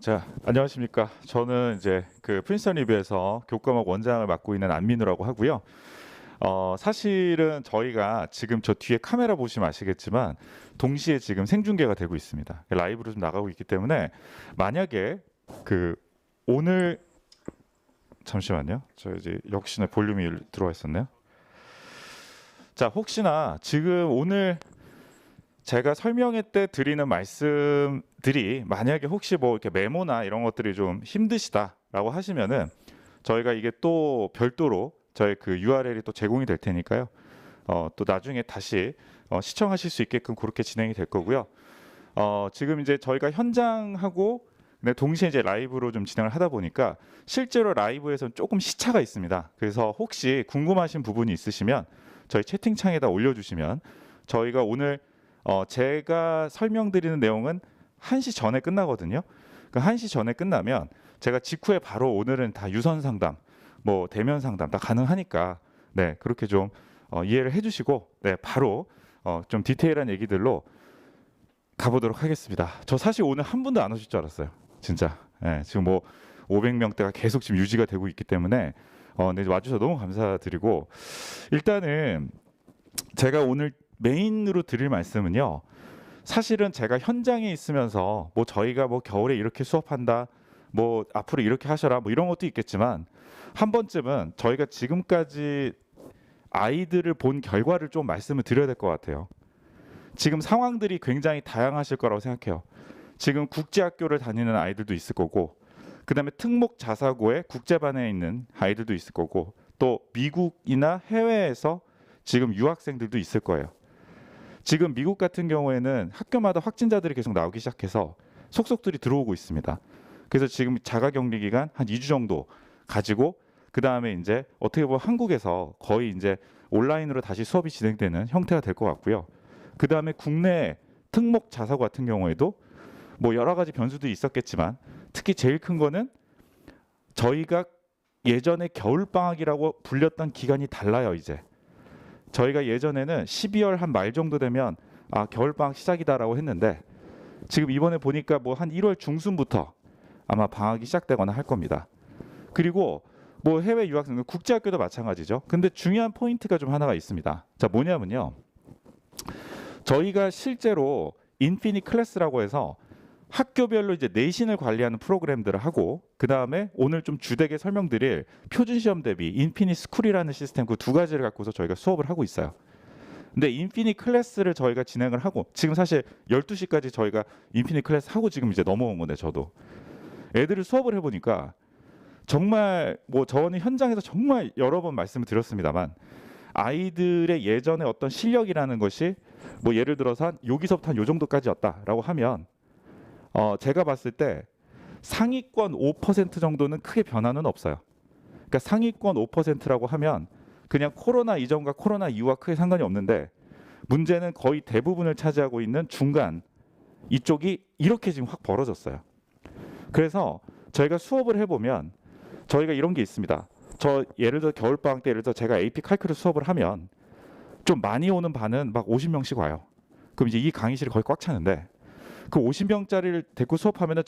자, 안녕하십니까. 저는 이제 그 프린스턴 리뷰에서 교과목 원장을 맡고 있는 안민우라고 하고요. 사실은 저희가 지금 저 뒤에 카메라 보시면 아시겠지만 동시에 지금 생중계가 되고 있습니다. 라이브로 좀 나가고 있기 때문에 만약에 그 오늘 잠시만요. 저 이제 역시나 볼륨이 들어와 있었네요. 자, 혹시나 지금 오늘 제가 설명회 때 드리는 말씀들이 만약에 혹시 뭐 이렇게 메모나 이런 것들이 좀 힘드시다라고 하시면은 저희가 이게 또 별도로 저희 그 URL이 또 제공이 될 테니까요. 또 나중에 다시 시청하실 수 있게끔 그렇게 진행이 될 거고요. 지금 이제 저희가 현장하고 네, 동시에 이제 라이브로 좀 진행을 하다 보니까 실제로 라이브에서는 조금 시차가 있습니다. 그래서 혹시 궁금하신 부분이 있으시면 저희 채팅창에다 올려주시면 저희가 오늘 제가 설명드리는 내용은 1시 전에 끝나거든요. 그 1시 전에 끝나면 제가 직후에 바로 오늘은 다 유선 상담, 뭐 대면 상담 다 가능하니까 네, 그렇게 좀 이해를 해주시고 네, 바로 좀 디테일한 얘기들로 가보도록 하겠습니다. 저 사실 오늘 한 분도 안 오실 줄 알았어요. 진짜. 네, 지금 뭐 500명대가 계속 지금 유지가 되고 있기 때문에 네, 와주셔서 너무 감사드리고 일단은 제가 오늘 메인으로 드릴 말씀은요. 사실은 제가 현장에 있으면서 뭐 저희가 뭐 겨울에 이렇게 수업한다, 뭐 앞으로 이렇게 하셔라, 뭐 이런 것도 있겠지만 한 번쯤은 저희가 지금까지 아이들을 본 결과를 좀 말씀을 드려야 될 것 같아요. 지금 상황들이 굉장히 다양하실 거라고 생각해요. 지금 국제학교를 다니는 아이들도 있을 거고, 그다음에 특목 자사고에 국제반에 있는 아이들도 있을 거고, 또 미국이나 해외에서 지금 유학생들도 있을 거예요. 지금 미국 같은 경우에는 학교마다 확진자들이 계속 나오기 시작해서 속속들이 들어오고 있습니다. 그래서 지금 자가격리 기간 한 2주 정도 가지고 그 다음에 이제 어떻게 보면 한국에서 거의 이제 온라인으로 다시 수업이 진행되는 형태가 될 것 같고요. 그 다음에 국내 특목 자사고 같은 경우에도 뭐 여러 가지 변수도 있었겠지만 특히 제일 큰 거는 저희가 예전에 겨울방학이라고 불렸던 기간이 달라요, 이제. 저희가 예전에는 12월 한 말 정도 되면 겨울방학 시작이다라고 했는데 지금 이번에 보니까 뭐 한 1월 중순부터 아마 방학이 시작되거나 할 겁니다. 그리고 뭐 해외 유학생, 국제학교도 마찬가지죠. 근데 중요한 포인트가 좀 하나가 있습니다. 자, 뭐냐면요. 저희가 실제로 인피니 클래스라고 해서 학교별로 이제 내신을 관리하는 프로그램들을 하고 그 다음에 오늘 좀 주되게 설명드릴 표준 시험 대비 인피니 스쿨이라는 시스템 그 두 가지를 갖고서 저희가 수업을 하고 있어요. 근데 인피니 클래스를 저희가 진행을 하고 지금 사실 12시까지 저희가 인피니 클래스 하고 지금 이제 넘어온 건데 저도 애들을 수업을 해보니까 정말 뭐 저는 현장에서 정말 여러 번 말씀을 드렸습니다만 아이들의 예전에 어떤 실력이라는 것이 뭐 예를 들어서 한 여기서부터 한 요 정도까지였다라고 하면 제가 봤을 때 상위권 5% 정도는 크게 변화는 없어요. 그러니까 상위권 5%라고 하면 그냥 코로나 이전과 코로나 이후와 크게 상관이 없는데 문제는 거의 대부분을 차지하고 있는 중간 이쪽이 이렇게 지금 확 벌어졌어요. 그래서 저희가 수업을 해보면 저희가 이런 게 있습니다. 저 예를 들어 겨울방학 때 예를 들어 제가 AP 칼큘러스 수업을 하면 좀 많이 오는 반은 막 50명씩 와요. 그럼 이제 이 강의실이 거의 꽉 차는데 그 50명짜리를 데리고 수업하면은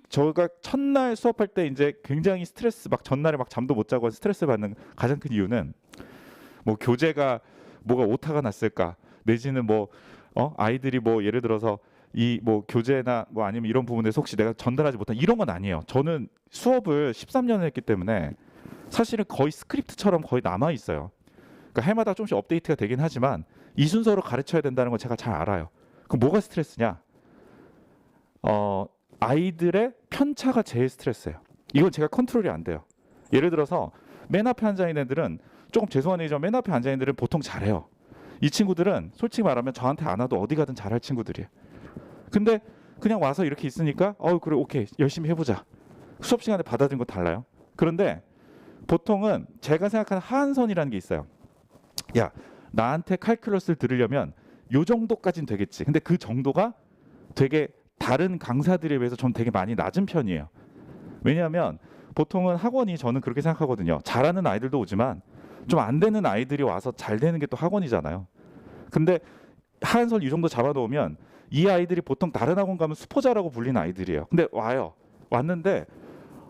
저희가 첫날 수업할 때 이제 굉장히 스트레스 막 전날에 막 잠도 못 자고 스트레스 받는 가장 큰 이유는 뭐 교재가 뭐가 오타가 났을까 내지는 뭐 아이들이 뭐 예를 들어서 이 뭐 교재나 뭐 아니면 이런 부분에서 혹시 내가 전달하지 못한 이런 건 아니에요. 저는 수업을 13년을 했기 때문에 사실은 거의 스크립트처럼 거의 남아 있어요. 그러니까 해마다 조금씩 업데이트가 되긴 하지만 이 순서로 가르쳐야 된다는 걸 제가 잘 알아요. 그럼 뭐가 스트레스냐? 아이들의 편차가 제일 스트레스예요. 이건 제가 컨트롤이 안 돼요. 예를 들어서 맨 앞에 앉아 있는 애들은 조금 죄송한 얘기지만 맨 앞에 앉아 있는 애들은 보통 잘해요. 이 친구들은 솔직히 말하면 저한테 안 와도 어디 가든 잘할 친구들이에요. 근데 그냥 와서 이렇게 있으니까 그래 오케이 열심히 해보자. 수업 시간에 받아들인 거 달라요. 그런데 보통은 제가 생각하는 하한선이라는 게 있어요. 야 나한테 칼큘러스를 들으려면 요 정도까지는 되겠지. 근데 그 정도가 되게 다른 강사들에 비해서 좀 되게 많이 낮은 편이에요. 왜냐하면 보통은 학원이 저는 그렇게 생각하거든요. 잘하는 아이들도 오지만 좀 안 되는 아이들이 와서 잘 되는 게 또 학원이잖아요. 근데 하한선 이 정도 잡아놓으면 이 아이들이 보통 다른 학원 가면 수포자라고 불리는 아이들이에요. 근데 와요. 왔는데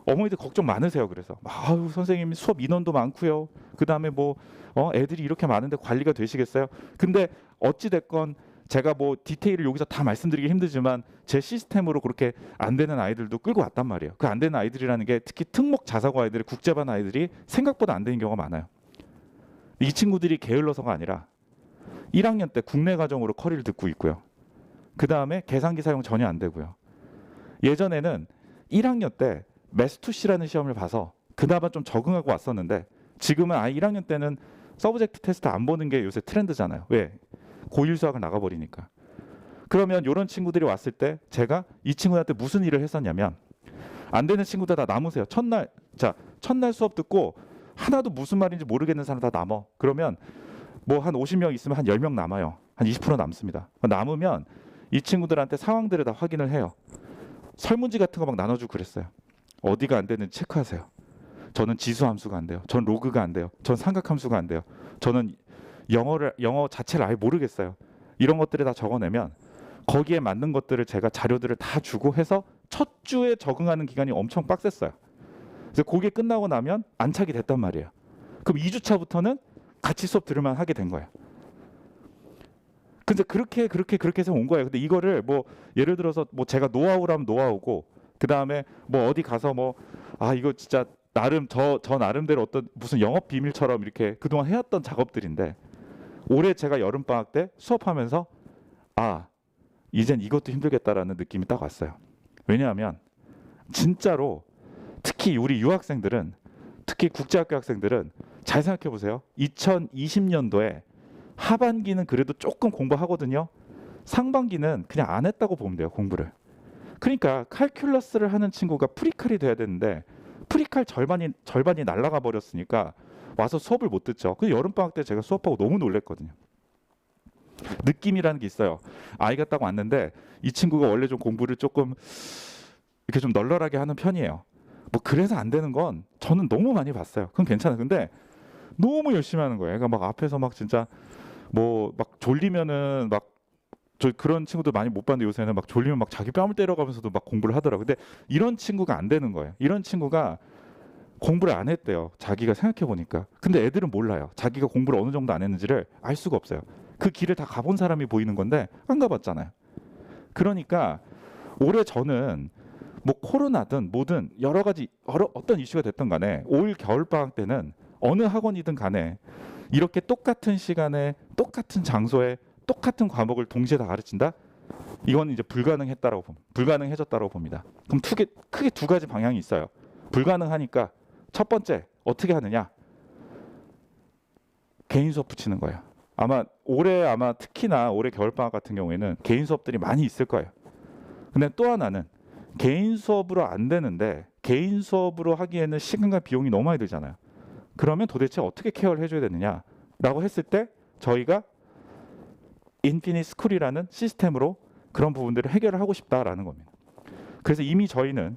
어머니들 걱정 많으세요. 그래서 아유 선생님 수업 인원도 많고요. 그다음에 뭐 애들이 이렇게 많은데 관리가 되시겠어요? 근데 어찌 됐건 제가 뭐 디테일을 여기서 다 말씀드리기 힘들지만 제 시스템으로 그렇게 안 되는 아이들도 끌고 왔단 말이에요. 그 안 되는 아이들이라는 게 특히 특목 자사고 아이들, 국제반 아이들이 생각보다 안 되는 경우가 많아요. 이 친구들이 게을러서가 아니라 1학년 때 국내 과정으로 커리를 듣고 있고요. 그다음에 계산기 사용 전혀 안 되고요. 예전에는 1학년 때 MES2C라는 시험을 봐서 그나마 좀 적응하고 왔었는데 지금은 아예 1학년 때는 서브젝트 테스트 안 보는 게 요새 트렌드잖아요. 왜? 고1 수학을 나가버리니까. 그러면 이런 친구들이 왔을 때 제가 이 친구들한테 무슨 일을 했었냐면 안 되는 친구들 다 남으세요. 첫날 수업 듣고 하나도 무슨 말인지 모르겠는 사람 다 남어. 그러면 뭐 한 50명 있으면 한 10명 남아요. 한 20% 남습니다. 남으면 이 친구들한테 상황들을 다 확인을 해요. 설문지 같은 거 막 나눠주고 그랬어요. 어디가 안 되는지 체크하세요. 저는 지수 함수가 안 돼요. 전 로그가 안 돼요. 전 삼각 함수가 안 돼요. 저는 영어 자체를 아예 모르겠어요. 이런 것들을 다 적어내면 거기에 맞는 것들을 제가 자료들을 다 주고 해서 첫 주에 적응하는 기간이 엄청 빡셌어요. 그래서 그게 끝나고 나면 안착이 됐단 말이에요. 그럼 2주차부터는 같이 수업 들을만 하게 된 거예요. 근데 그렇게 해서 온 거예요. 근데 이거를 뭐 예를 들어서 뭐 제가 노하우라면 노하우고 그다음에 뭐 어디 가서 뭐 이거 진짜 저 나름대로 어떤 무슨 영업 비밀처럼 이렇게 그동안 해왔던 작업들인데 올해 제가 여름 방학 때 수업하면서 이젠 이것도 힘들겠다라는 느낌이 딱 왔어요. 왜냐하면 진짜로 특히 우리 유학생들은 특히 국제학교 학생들은 잘 생각해 보세요. 2020년도에 하반기는 그래도 조금 공부하거든요. 상반기는 그냥 안 했다고 보면 돼요. 공부를. 그러니까 칼큘러스를 하는 친구가 프리칼이 돼야 되는데 프리칼 절반이 날아가 버렸으니까 와서 수업을 못 듣죠. 그 여름방학 때 제가 수업하고 너무 놀랬거든요. 느낌이라는 게 있어요. 아이가 딱 왔는데 이 친구가 원래 좀 공부를 조금 이렇게 좀 널널하게 하는 편이에요. 뭐 그래서 안 되는 건 저는 너무 많이 봤어요. 그건 괜찮아요. 근데 너무 열심히 하는 거예요. 그러니까 막 앞에서 막 진짜 뭐 막 졸리면은 막 저 그런 친구들 많이 못 봤는데 요새는 막 졸리면 막 자기 뺨을 때려가면서도 막 공부를 하더라고요. 근데 이런 친구가 안 되는 거예요. 이런 친구가 공부를 안 했대요. 자기가 생각해 보니까. 근데 애들은 몰라요. 자기가 공부를 어느 정도 안 했는지를 알 수가 없어요. 그 길을 다 가본 사람이 보이는 건데 안 가봤잖아요. 그러니까 올해 저는 뭐 코로나든 뭐든 여러 가지 어떤 이슈가 됐든 간에 올 겨울 방학 때는 어느 학원이든 간에 이렇게 똑같은 시간에 똑같은 장소에 똑같은 과목을 동시에 다 가르친다? 이건 이제 불가능해졌다고 봅니다. 그럼 크게 두 가지 방향이 있어요. 불가능하니까 첫 번째 어떻게 하느냐? 개인 수업 붙이는 거예요. 올해 특히나 올해 겨울방학 같은 경우에는 개인 수업들이 많이 있을 거예요. 근데 또 하나는 개인 수업으로 안 되는데 개인 수업으로 하기에는 시간과 비용이 너무 많이 들잖아요. 그러면 도대체 어떻게 케어를 해줘야 되느냐라고 했을 때 저희가 인피니트 스쿨이라는 시스템으로 그런 부분들을 해결을 하고 싶다라는 겁니다. 그래서 이미 저희는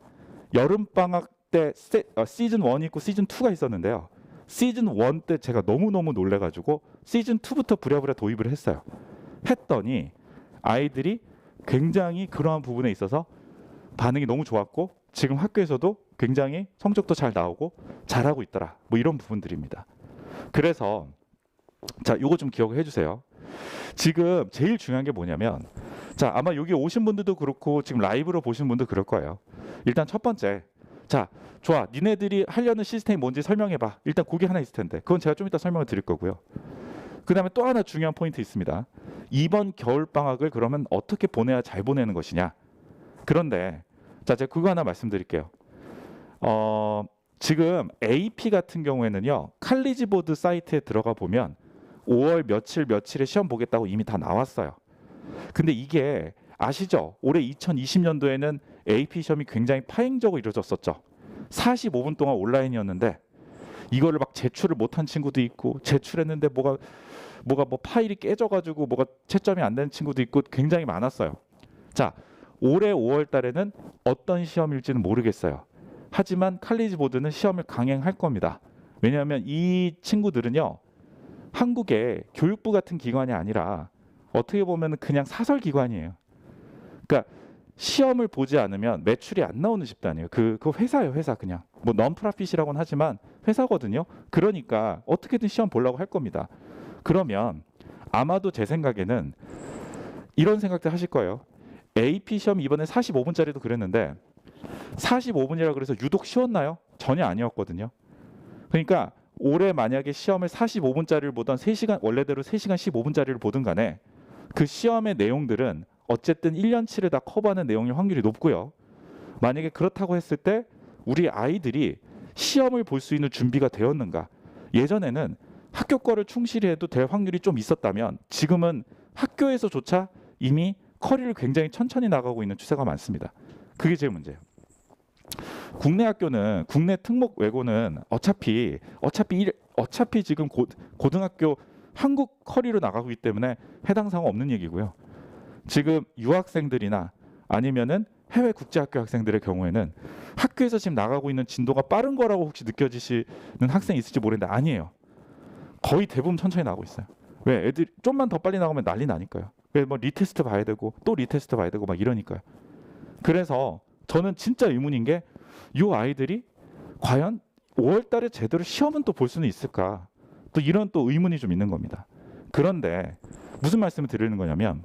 여름방학 때 시즌 1이 있고 시즌 2가 있었는데요. 시즌 1 때 제가 너무너무 놀래가지고 시즌 2부터 부랴부랴 도입을 했어요. 했더니 아이들이 굉장히 그러한 부분에 있어서 반응이 너무 좋았고 지금 학교에서도 굉장히 성적도 잘 나오고 잘하고 있더라. 뭐 이런 부분들입니다. 그래서 요거 좀 기억해 주세요. 지금 제일 중요한 게 뭐냐면 아마 여기 오신 분들도 그렇고 지금 라이브로 보신 분도 그럴 거예요. 일단 첫 번째 좋아. 니네들이 하려는 시스템이 뭔지 설명해봐. 일단 그게 하나 있을 텐데 그건 제가 좀 이따 설명을 드릴 거고요. 그 다음에 또 하나 중요한 포인트 있습니다. 이번 겨울방학을 그러면 어떻게 보내야 잘 보내는 것이냐. 그런데 제가 그거 하나 말씀드릴게요. 지금 AP 같은 경우에는요. 칼리지보드 사이트에 들어가 보면 5월 며칠에 시험 보겠다고 이미 다 나왔어요. 근데 이게 아시죠? 올해 2020년도에는 AP 시험이 굉장히 파행적으로 이루어졌었죠. 45분 동안 온라인이었는데 이거를 막 제출을 못한 친구도 있고 제출했는데 뭐가 뭐 파일이 깨져가지고 뭐가 채점이 안 되는 친구도 있고 굉장히 많았어요. 올해 5월 달에는 어떤 시험일지는 모르겠어요. 하지만 칼리지보드는 시험을 강행할 겁니다. 왜냐하면 이 친구들은요. 한국의 교육부 같은 기관이 아니라 어떻게 보면 그냥 사설 기관이에요. 그러니까 시험을 보지 않으면 매출이 안 나오는 집단이에요. 그 회사예요, 회사 그냥. 뭐 non-profit이라고는 하지만 회사거든요. 그러니까 어떻게든 시험 보려고 할 겁니다. 그러면 아마도 제 생각에는 이런 생각들 하실 거예요. AP 시험 이번에 45분짜리도 그랬는데 45분이라 그래서 유독 쉬웠나요? 전혀 아니었거든요. 그러니까 올해 만약에 시험을 45분짜리를 보던 3시간 원래대로 3시간 15분짜리를 보든 간에 그 시험의 내용들은 어쨌든 1년치를 다 커버하는 내용일 확률이 높고요. 만약에 그렇다고 했을 때 우리 아이들이 시험을 볼 수 있는 준비가 되었는가? 예전에는 학교 거를 충실히 해도 될 확률이 좀 있었다면 지금은 학교에서조차 이미 커리를 굉장히 천천히 나가고 있는 추세가 많습니다. 그게 제일 문제예요. 국내 학교는 국내 특목 외고는 어차피 지금 고등학교 한국 커리로 나가고 있기 때문에 해당 사항 없는 얘기고요. 지금 유학생들이나 아니면은 해외 국제학교 학생들의 경우에는 학교에서 지금 나가고 있는 진도가 빠른 거라고 혹시 느껴지시는 학생이 있을지 모르겠는데 아니에요. 거의 대부분 천천히 나가고 있어요. 왜? 애들이 좀만 더 빨리 나가면 난리 나니까요. 왜? 뭐 리테스트 봐야 되고 또 리테스트 봐야 되고 막 이러니까요. 그래서 저는 진짜 의문인 게 이 아이들이 과연 5월 달에 제대로 시험은 또 볼 수는 있을까? 또 이런 또 의문이 좀 있는 겁니다. 그런데 무슨 말씀을 드리는 거냐면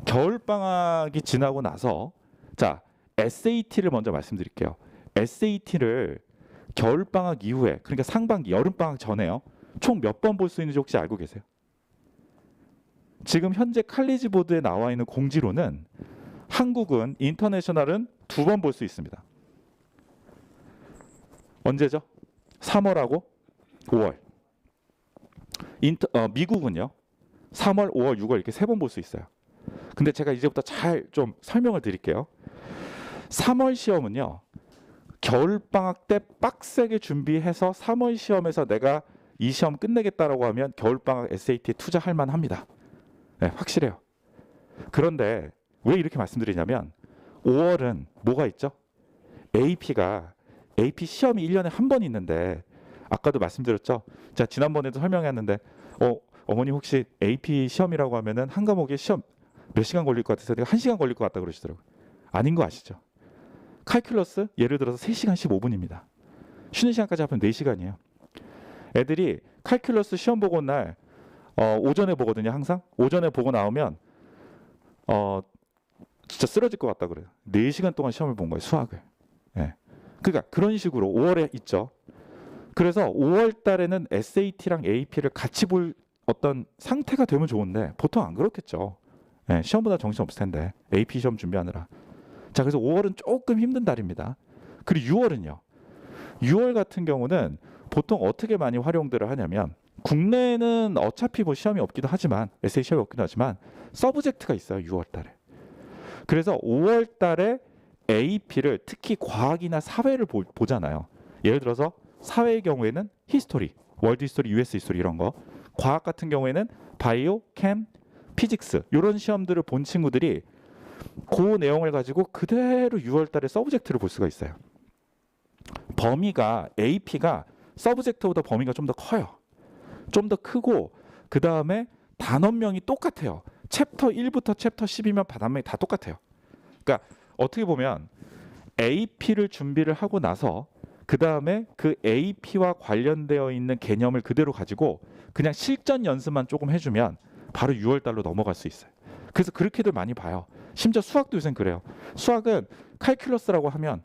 겨울 방학이 지나고 나서 자, SAT를 먼저 말씀드릴게요. SAT를 겨울 방학 이후에 그러니까 상반기 여름 방학 전에요. 총 몇 번 볼 수 있는지 혹시 알고 계세요? 지금 현재 칼리지 보드에 나와 있는 공지로는 한국은 인터내셔널은 2번 볼 수 있습니다. 언제죠? 3월하고 5월. 미국은요. 3월, 5월, 6월 이렇게 3번 볼 수 있어요. 근데 제가 이제부터 잘 좀 설명을 드릴게요. 3월 시험은요. 겨울방학 때 빡세게 준비해서 3월 시험에서 내가 이 시험 끝내겠다라고 하면 겨울방학 SAT에 투자할 만합니다. 네, 확실해요. 그런데 왜 이렇게 말씀드리냐면 5월은 뭐가 있죠? AP 시험이 1년에 한 번 있는데 아까도 말씀드렸죠? 자, 지난번에도 설명했는데 어머니 혹시 AP 시험이라고 하면은 한 과목에 시험 몇 시간 걸릴 것 같아서 내가 1시간 걸릴 것 같다 그러시더라고요. 아닌 거 아시죠? 칼큘러스 예를 들어서 3시간 15분입니다. 쉬는 시간까지 합하면 4시간이에요. 애들이 칼큘러스 시험 보고 온 날 오전에 보거든요. 항상 오전에 보고 나오면 진짜 쓰러질 것 같다 그래요. 4시간 동안 시험을 본 거예요. 수학을. 예. 그러니까 그런 식으로 5월에 있죠. 그래서 5월 달에는 SAT랑 AP를 같이 볼 어떤 상태가 되면 좋은데 보통 안 그렇겠죠. 예, 시험보다 정신 없을 텐데 AP 시험 준비하느라. 자, 그래서 5월은 조금 힘든 달입니다. 그리고 6월은요. 6월 같은 경우는 보통 어떻게 많이 활용들을 하냐면 국내에는 어차피 뭐 시험이 없기도 하지만 SAT 시험이 없기도 하지만 서브젝트가 있어요. 6월 달에. 그래서 5월 달에 AP를 특히 과학이나 사회를 보잖아요. 예를 들어서 사회의 경우에는 히스토리, 월드 히스토리, US 히스토리 이런 거. 과학 같은 경우에는 바이오, 캠, 피직스 이런 시험들을 본 친구들이 그 내용을 가지고 그대로 6월 달에 서브젝트를 볼 수가 있어요. 범위가 AP가 서브젝트보다 범위가 좀 더 커요. 좀 더 크고 그 다음에 단원명이 똑같아요. 챕터 1부터 챕터 10이면 단원명이 다 똑같아요. 그러니까 어떻게 보면 AP를 준비를 하고 나서 그 다음에 그 AP와 관련되어 있는 개념을 그대로 가지고 그냥 실전 연습만 조금 해주면 바로 6월 달로 넘어갈 수 있어요. 그래서 그렇게들 많이 봐요. 심지어 수학도 요새는 그래요. 수학은 칼큘러스라고 하면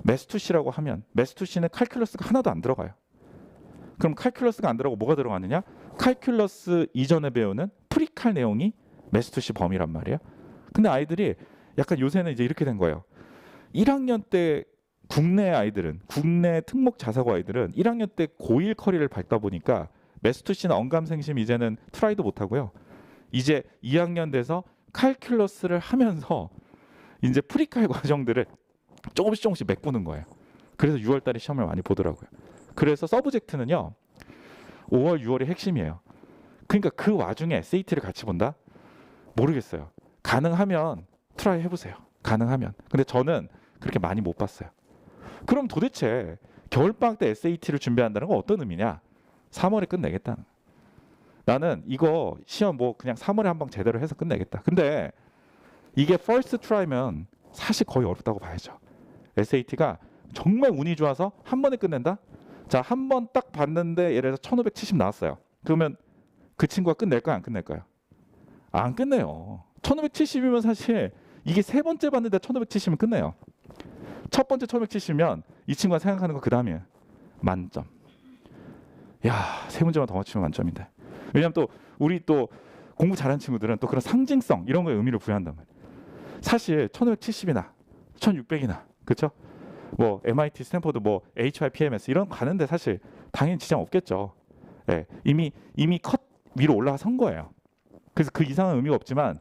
매스투시라고 하면 매스투시는 칼큘러스가 하나도 안 들어가요. 그럼 칼큘러스가 안 들어가고 뭐가 들어가느냐? 칼큘러스 이전에 배우는 프리칼 내용이 매스투시 범위란 말이에요. 근데 아이들이 약간 요새는 이제 이렇게 된 거예요. 1학년 때 국내 아이들은 국내 특목 자사고 아이들은 1학년 때 고1 커리를 밟다 보니까 매스투시나 언감생심 이제는 트라이도 못 하고요. 이제 2학년 돼서 칼큘러스를 하면서 이제 프리칼 과정들을 조금씩 메꾸는 거예요. 그래서 6월 달에 시험을 많이 보더라고요. 그래서 서브젝트는요. 5월, 6월이 핵심이에요. 그러니까 그 와중에 SAT를 같이 본다? 모르겠어요. 가능하면 트라이 해보세요. 가능하면. 근데 저는 그렇게 많이 못 봤어요. 그럼 도대체 겨울방학 때 SAT를 준비한다는 건 어떤 의미냐? 3월에 끝내겠다는 거예요. 나는 이거 시험 뭐 그냥 3월에 한 번 제대로 해서 끝내겠다. 근데 이게 first try면 사실 거의 어렵다고 봐야죠. SAT가 정말 운이 좋아서 한 번에 끝낸다? 자, 한 번 딱 봤는데 예를 들어서 1570 나왔어요. 그러면 그 친구가 끝낼까요? 안 끝낼까요? 안 끝내요. 1570이면 사실 이게 세 번째 봤는데 1570이면 끝내요. 첫 번째 1570이면 이 친구가 생각하는 거 그 다음이에요. 만점. 야, 세 문제만 더 맞추면 만점인데. 왜냐면 또 우리 또 공부 잘하는 친구들은 또 그런 상징성 이런 거에 의미를 부여한단 말이에요. 사실 1570이나 1600이나 그렇죠? 뭐 MIT, 스탠포드, 뭐 HRPMS 이런 거 가는데 사실 당연히 지장 없겠죠. 예, 이미 컷 위로 올라선 거예요. 그래서 그 이상은 의미가 없지만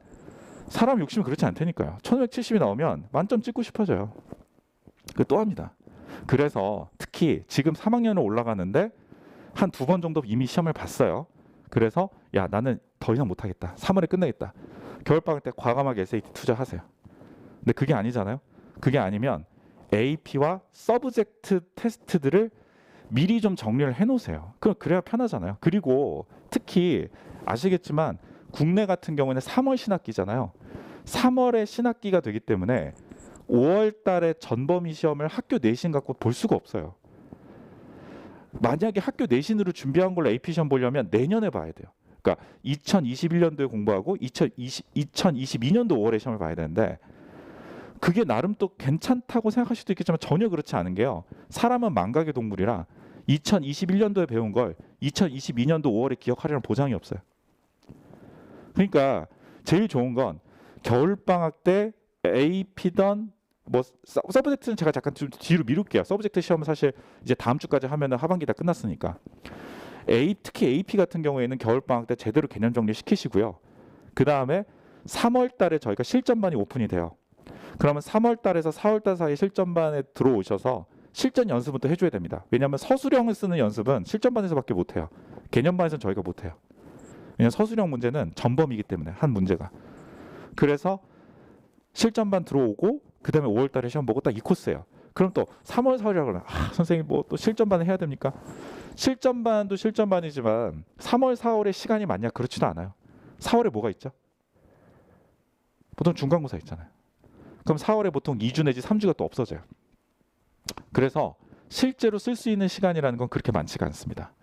사람 욕심은 그렇지 않다니까요. 1570이 나오면 만점 찍고 싶어져요. 그 또 합니다. 그래서 특히 지금 3학년을 올라가는데 한 두 번 정도 이미 시험을 봤어요. 그래서 야, 나는 더 이상 못하겠다. 3월에 끝내겠다. 겨울방학 때 과감하게 SAT 투자하세요. 근데 그게 아니잖아요. 그게 아니면 AP와 서브젝트 테스트들을 미리 좀 정리를 해놓으세요. 그래야 편하잖아요. 그리고 특히 아시겠지만 국내 같은 경우는 3월 신학기잖아요. 3월에 신학기가 되기 때문에 5월 달에 전범위 시험을 학교 내신 갖고 볼 수가 없어요. 만약에 학교 내신으로 준비한 걸로 AP 시험 보려면 내년에 봐야 돼요. 그러니까 2021년도에 공부하고 2022년도 5월에 시험을 봐야 되는데 그게 나름 또 괜찮다고 생각할 수도 있겠지만 전혀 그렇지 않은 게요. 사람은 망각의 동물이라 2021년도에 배운 걸 2022년도 5월에 기억하려는 보장이 없어요. 그러니까 제일 좋은 건 겨울방학 때 AP던 뭐 서브젝트는 제가 잠깐 좀 뒤로 미룰게요. 서브젝트 시험은 사실 이제 다음 주까지 하면은 하반기 다 끝났으니까. 특히 AP 같은 경우에는 겨울방학 때 제대로 개념 정리 시키시고요. 그 다음에 3월 달에 저희가 실전반이 오픈이 돼요. 그러면 3월 달에서 4월 달 사이 실전반에 들어오셔서 실전 연습부터 해줘야 됩니다. 왜냐하면 서술형을 쓰는 연습은 실전반에서밖에 못해요. 개념반에서는 저희가 못해요. 왜냐하면 서술형 문제는 전범이기 때문에 한 문제가. 그래서 실전반 들어오고 그 다음에 5월 달에 시험 보고 딱 이 코스예요. 그럼 또 3월 4월이라고 그러면 선생님 뭐 또 실전반을 해야 됩니까? 실전반도 실전반이지만 3월 4월에 시간이 많냐? 그렇지도 않아요. 4월에 뭐가 있죠? 보통 중간고사 있잖아요. 그럼 4월에 보통 2주 내지 3주가 또 없어져요. 그래서 실제로 쓸 수 있는 시간이라는 건 그렇게 많지가 않습니다.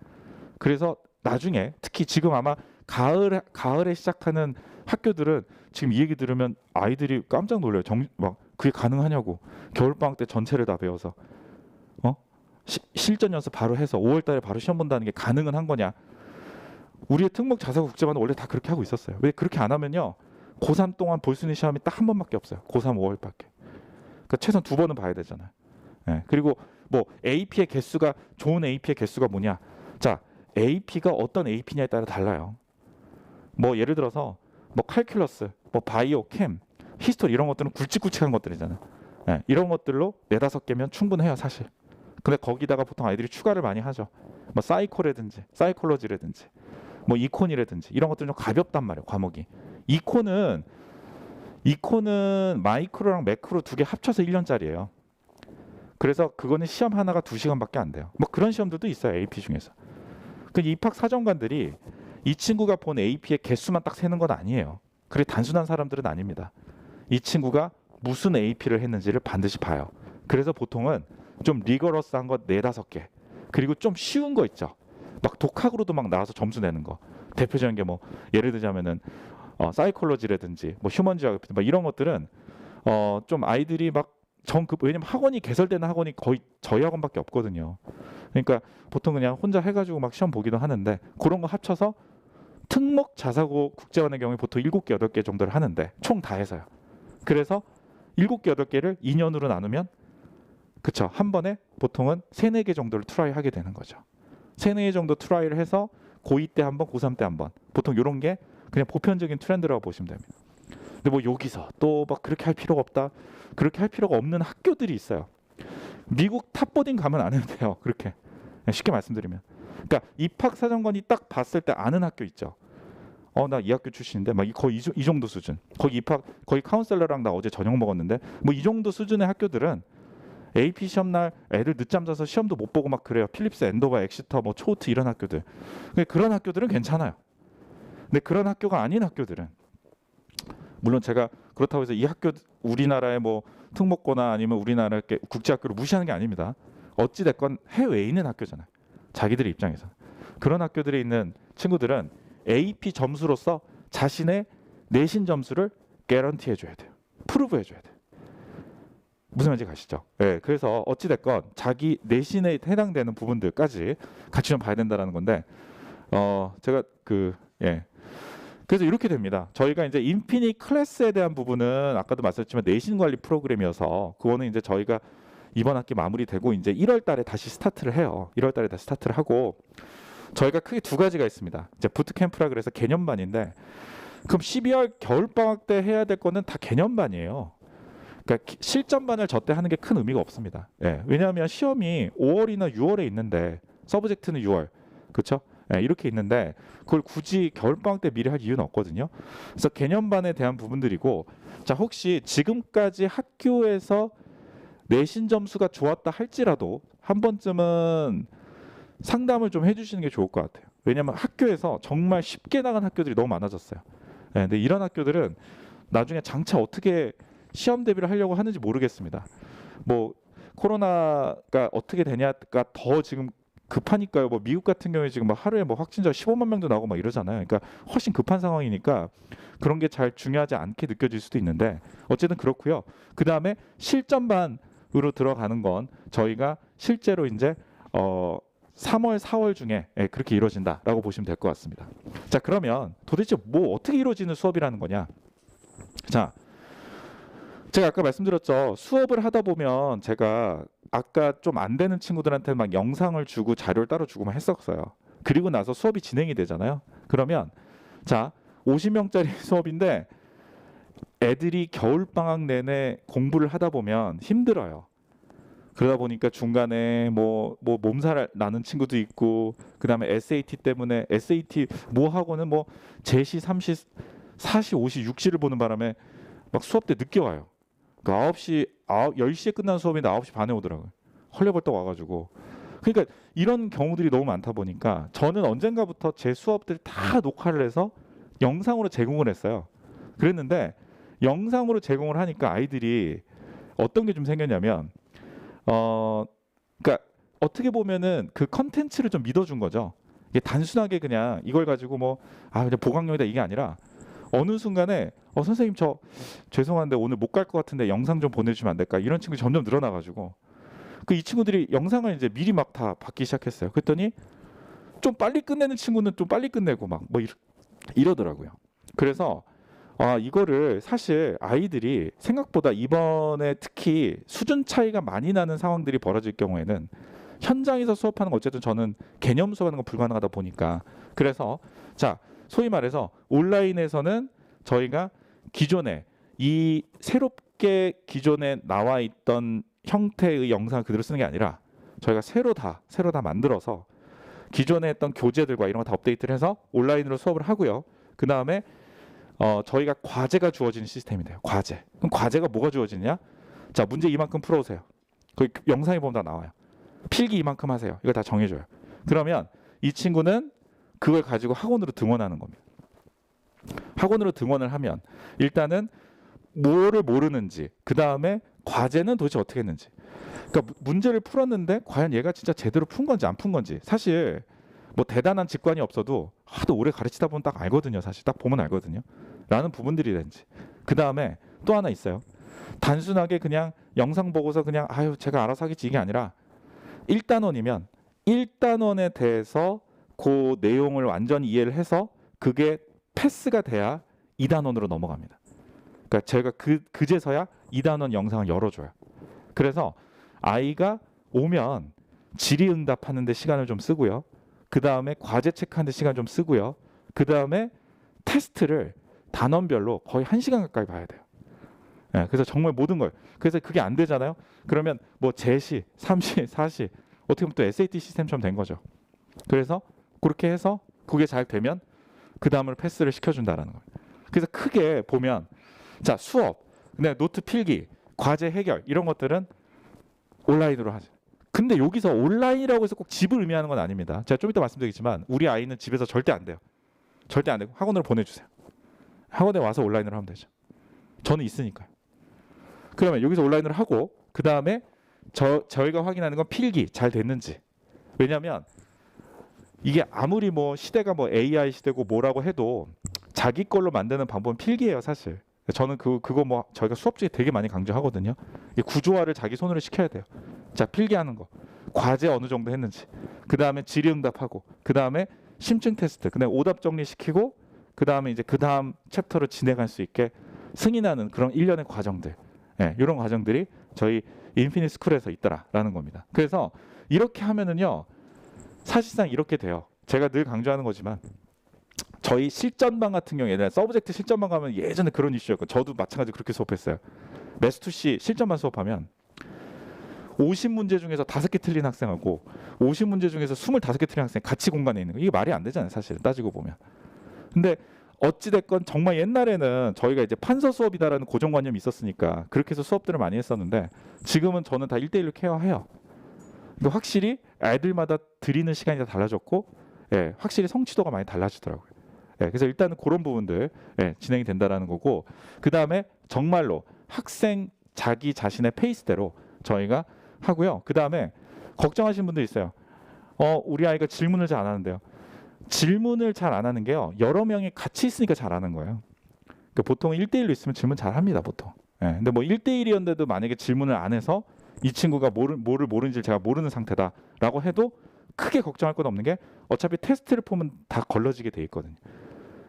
그래서 나중에 특히 지금 아마 가을에 시작하는 학교들은 지금 이 얘기 들으면 아이들이 깜짝 놀라요. 막 그게 가능하냐고. 겨울방학 때 전체를 다 배워서 실전 연습 바로 해서 5월 달에 바로 시험 본다는 게 가능은 한 거냐. 우리의 특목 자사 국제반은 원래 다 그렇게 하고 있었어요. 왜 그렇게 안 하면요. 고3 동안 볼 수 있는 시험이 딱 한 번밖에 없어요. 고3 5월밖에. 그러니까 최소한 두 번은 봐야 되잖아요. 예. 그리고 뭐 AP의 개수가 좋은 AP의 개수가 뭐냐. 자, AP가 어떤 AP냐에 따라 달라요. 뭐 예를 들어서 뭐 칼큘러스, 뭐 바이오, 캠, 히스토리 이런 것들은 굵직굵직한 것들이잖아요. 예. 이런 것들로 4-5개면 충분해요, 사실. 근데 거기다가 보통 아이들이 추가를 많이 하죠. 뭐 사이코라든지 사이콜로지라든지 뭐 이콘이라든지 이런 것들은 좀 가볍단 말이에요, 과목이. 이콘은 마이크로랑 매크로 두 개 합쳐서 1년짜리예요. 그래서 그거는 시험 하나가 2시간밖에 안 돼요. 뭐 그런 시험들도 있어요, AP 중에서. 그 입학 사정관들이 이 친구가 본 AP의 개수만 딱 세는 건 아니에요. 그래 단순한 사람들은 아닙니다. 이 친구가 무슨 AP를 했는지를 반드시 봐요. 그래서 보통은 좀 리거러스한 거 4-5개. 그리고 좀 쉬운 거 있죠. 막 독학으로도 막 나와서 점수 내는 거. 대표적인 게 뭐 예를 들자면은 사이콜로지라든지 뭐 휴먼 지오그래피 막 이런 것들은 좀 아이들이 막 왜냐면 학원이 개설되는 학원이 거의 저희 학원밖에 없거든요. 그러니까 보통 그냥 혼자 해가지고 막 시험 보기도 하는데 그런 거 합쳐서 특목 자사고 국제반의 경우에 보통 7개, 8개 정도를 하는데 총 다 해서요. 그래서 7개, 8개를 2년으로 나누면 그쵸. 한 번에 보통은 3-4개 정도를 트라이 하게 되는 거죠. 3-4개 정도 트라이를 해서 고2 때 한 번, 고3 때 한 번. 보통 이런 게 그냥 보편적인 트렌드라고 보시면 됩니다. 근데 뭐 여기서 또 막 그렇게 할 필요가 없다. 그렇게 할 필요가 없는 학교들이 있어요. 미국 탑보딩 가면 안 해도 돼요. 그렇게. 쉽게 말씀드리면. 그러니까 입학사정관이 딱 봤을 때 아는 학교 있죠. 나 이 학교 출신인데 막 거의 이 정도 수준. 거기 카운셀러랑 나 어제 저녁 먹었는데 뭐 이 정도 수준의 학교들은 AP 시험 날 애들 늦잠 자서 시험도 못 보고 막 그래요. 필립스, 엔도버, 엑시터, 뭐 초우트 이런 학교들. 그런 학교들은 괜찮아요. 근데 그런 학교가 아닌 학교들은 물론 제가 그렇다고 해서 이 학교 우리나라의 뭐 특목고나 아니면 우리나라 국제학교를 무시하는 게 아닙니다. 어찌 됐건 해외에 있는 학교잖아요. 자기들의 입장에서. 그런 학교들에 있는 친구들은 AP 점수로서 자신의 내신 점수를 개런티 해줘야 돼요. 프루브 해줘야 돼요. 무슨 말인지 가시죠? 예, 그래서 어찌 됐건 자기 내신에 해당되는 부분들까지 같이 좀 봐야 된다는 건데, 제가 그래서 이렇게 됩니다. 저희가 이제 인피니 클래스에 대한 부분은 아까도 말씀드렸지만 내신 관리 프로그램이어서 그거는 이제 저희가 이번 학기 마무리되고 이제 1월 달에 다시 스타트를 해요. 1월 달에 다시 스타트를 하고, 저희가 크게 두 가지가 있습니다. 이제 부트캠프라 그래서 개념반인데, 그럼 12월 겨울방학 때 해야 될 거는 다 개념반이에요. 그러니까 실전반을 저 때 하는 게 큰 의미가 없습니다. 예, 왜냐하면 시험이 5월이나 6월에 있는데 서브젝트는 6월, 그렇죠? 예, 이렇게 있는데 그걸 굳이 겨울방학 때 미리 할 이유는 없거든요. 그래서 개념반에 대한 부분들이고, 자 혹시 지금까지 학교에서 내신 점수가 좋았다 할지라도 한 번쯤은 상담을 좀 해주시는 게 좋을 것 같아요. 왜냐하면 학교에서 정말 쉽게 나간 학교들이 너무 많아졌어요. 예, 근데 이런 학교들은 나중에 장차 어떻게 시험 대비를 하려고 하는지 모르겠습니다. 뭐 코로나가 어떻게 되냐가 더 지금 급하니까요. 뭐 미국 같은 경우에 지금 뭐 하루에 뭐 확진자 15만 명도 나오고 막 이러잖아요. 그러니까 훨씬 급한 상황이니까 그런 게 잘 중요하지 않게 느껴질 수도 있는데 어쨌든 그렇고요. 그 다음에 실전반으로 들어가는 건 저희가 실제로 이제 3월, 4월 중에 그렇게 이루어진다라고 보시면 될 것 같습니다. 자, 그러면 도대체 뭐 어떻게 이루어지는 수업이라는 거냐? 자, 제가 아까 말씀드렸죠. 수업을 하다 보면 제가 아까 좀 안 되는 친구들한테 막 영상을 주고 자료를 따로 주고만 했었어요. 그리고 나서 수업이 진행이 되잖아요. 그러면 자, 50명짜리 수업인데 애들이 겨울방학 내내 공부를 하다 보면 힘들어요. 그러다 보니까 중간에 뭐 몸살 나는 친구도 있고, 그다음에 SAT 때문에 SAT 뭐 하고는 뭐 제시, 3시, 4시, 5시, 6시를 보는 바람에 막 수업 때 늦게 와요. 그 10시에 끝난 수업인데 9시 반에 오더라고요. 헐레벌떡 와가지고. 그러니까 이런 경우들이 너무 많다 보니까 저는 언젠가부터 제 수업들 다 녹화를 해서 영상으로 제공을 했어요. 그랬는데 영상으로 제공을 하니까 아이들이 어떤 게 좀 생겼냐면 그러니까 어떻게 보면은 그 컨텐츠를 좀 믿어준 거죠. 이게 단순하게 그냥 이걸 가지고 그냥 보강용이다 이게 아니라 어느 순간에 선생님 저 죄송한데 오늘 못 갈 것 같은데 영상 좀 보내주시면 안 될까? 이런 친구들이 점점 늘어나가지고 이 친구들이 영상을 이제 미리 막 다 받기 시작했어요. 그랬더니 좀 빨리 끝내는 친구는 좀 빨리 끝내고 막 이러더라고요. 그래서 이거를 사실 아이들이 생각보다 이번에 특히 수준 차이가 많이 나는 상황들이 벌어질 경우에는 현장에서 수업하는 거 어쨌든 저는 개념 수업하는 건 불가능하다 보니까, 그래서 자 소위 말해서 온라인에서는 저희가 기존에 이 새롭게 기존에 나와 있던 형태의 영상을 그대로 쓰는 게 아니라 저희가 새로 다 만들어서 기존에 했던 교재들과 이런 거 다 업데이트를 해서 온라인으로 수업을 하고요. 그 다음에 저희가 과제가 주어지는 시스템이 돼요. 과제. 그럼 과제가 뭐가 주어지냐? 자, 문제 이만큼 풀어오세요. 그 영상에 보면 다 나와요. 필기 이만큼 하세요. 이거 다 정해줘요. 그러면 이 친구는 그걸 가지고 학원으로 등원하는 겁니다. 학원으로 등원을 하면 일단은 뭐를 모르는지, 그 다음에 과제는 도대체 어떻게 했는지. 그러니까 문제를 풀었는데 과연 얘가 진짜 제대로 푼 건지 안 푼 건지. 사실 뭐 대단한 직관이 없어도 하도 오래 가르치다 보면 딱 알거든요. 사실 딱 보면 알거든요. 라는 부분들이든지. 그 다음에 또 하나 있어요. 단순하게 그냥 영상 보고서 그냥 제가 알아서 하겠지 이게 아니라 1단원이면 1단원에 대해서 그 내용을 완전히 이해를 해서 그게 패스가 돼야 2단원으로 넘어갑니다. 그러니까 제가 그제서야 2단원 영상을 열어줘요. 그래서 아이가 오면 질의응답하는 데 시간을 좀 쓰고요. 그 다음에 과제 체크하는 데 시간 좀 쓰고요. 그 다음에 테스트를 단원별로 거의 1시간 가까이 봐야 돼요. 네, 그래서 정말 모든 걸. 그래서 그게 안 되잖아요. 그러면 뭐 제시, 3시, 4시 어떻게 보면 또 SAT 시스템처럼 된 거죠. 그래서 그렇게 해서 그게 잘 되면 그 다음을 패스를 시켜준다라는 거예요. 그래서 크게 보면 자 수업, 노트 필기, 과제 해결 이런 것들은 온라인으로 하죠. 근데 여기서 온라인이라고 해서 꼭 집을 의미하는 건 아닙니다. 제가 좀 이따 말씀드리겠지만 우리 아이는 집에서 절대 안 돼요. 절대 안 되고 학원으로 보내주세요. 학원에 와서 온라인으로 하면 되죠. 저는 있으니까요. 그러면 여기서 온라인으로 하고 그 다음에 저희가 확인하는 건 필기 잘 됐는지. 왜냐하면 이게 아무리 뭐 시대가 뭐 AI 시대고 뭐라고 해도 자기 걸로 만드는 방법은 필기예요, 사실. 저는 그거 뭐 저희가 수업 중에 되게 많이 강조하거든요. 이 구조화를 자기 손으로 시켜야 돼요. 자, 필기하는 거, 과제 어느 정도 했는지, 그 다음에 질의응답하고, 그 다음에 심층 테스트, 그다음에 오답 정리시키고, 그 다음에 이제 그 다음 챕터로 진행할 수 있게 승인하는 그런 일련의 과정들, 예, 이런 과정들이 저희 인피니트 스쿨에서 있더라라는 겁니다. 그래서 이렇게 하면은요, 사실상 이렇게 돼요. 제가 늘 강조하는 거지만. 저희 실전반 같은 경우에 예전에 서브젝트 실전반 가면 예전에 그런 이슈였고 저도 마찬가지로 그렇게 수업했어요. 매스투시 실전반 수업하면 50문제 중에서 5개 틀린 학생하고 50문제 중에서 25개 틀린 학생 같이 공간에 있는 거, 이게 말이 안 되잖아요, 사실 따지고 보면. 근데 어찌됐건 정말 옛날에는 저희가 이제 판서 수업이다라는 고정관념이 있었으니까 그렇게 해서 수업들을 많이 했었는데 지금은 저는 다 1대1로 케어해요. 근데 확실히 애들마다 드리는 시간이 다 달라졌고, 예, 확실히 성취도가 많이 달라지더라고요. 예, 그래서 일단은 그런 부분들, 예, 진행이 된다라는 거고, 그 다음에 정말로 학생 자기 자신의 페이스대로 저희가 하고요. 그 다음에 걱정하시는 분들 있어요. 우리 아이가 질문을 잘 안 하는데요. 질문을 잘 안 하는 게요, 여러 명이 같이 있으니까 잘 하는 거예요. 그러니까 보통 1대1로 있으면 질문 잘 합니다, 보통. 예, 근데 뭐 1대1이었는데도 만약에 질문을 안 해서 이 친구가 뭐를 모르는지 제가 모르는 상태다라고 해도 크게 걱정할 건 없는 게 어차피 테스트를 보면 다 걸러지게 돼 있거든요.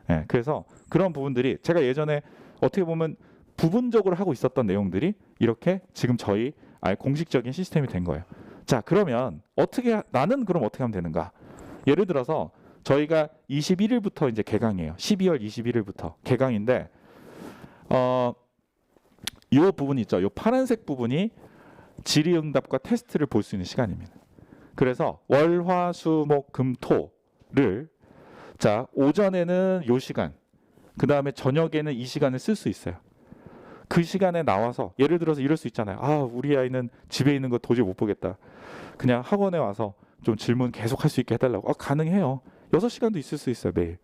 예, 그래서 그런 부분들이 제가 예전에 어떻게 보면 부분적으로 하고 있었던 내용들이 이렇게 지금 저희 아예 공식적인 시스템이 된 거예요. 자, 그러면 나는 그럼 어떻게 하면 되는가? 예를 들어서 저희가 21일부터 이제 개강이에요. 12월 21일부터 개강인데 이 부분이 있죠. 이 파란색 부분이 질의응답과 테스트를 볼 수 있는 시간입니다. 그래서 월, 화, 수, 목, 금, 토를 자, 오전에는 요 시간, 그 다음에 저녁에는 이 시간을 쓸 수 있어요. 그 시간에 나와서 예를 들어서 이럴 수 있잖아요. 우리 아이는 집에 있는 거 도저히 못 보겠다. 그냥 학원에 와서 좀 질문 계속 할 수 있게 해달라고. 가능해요. 6시간도 있을 수 있어요, 매일.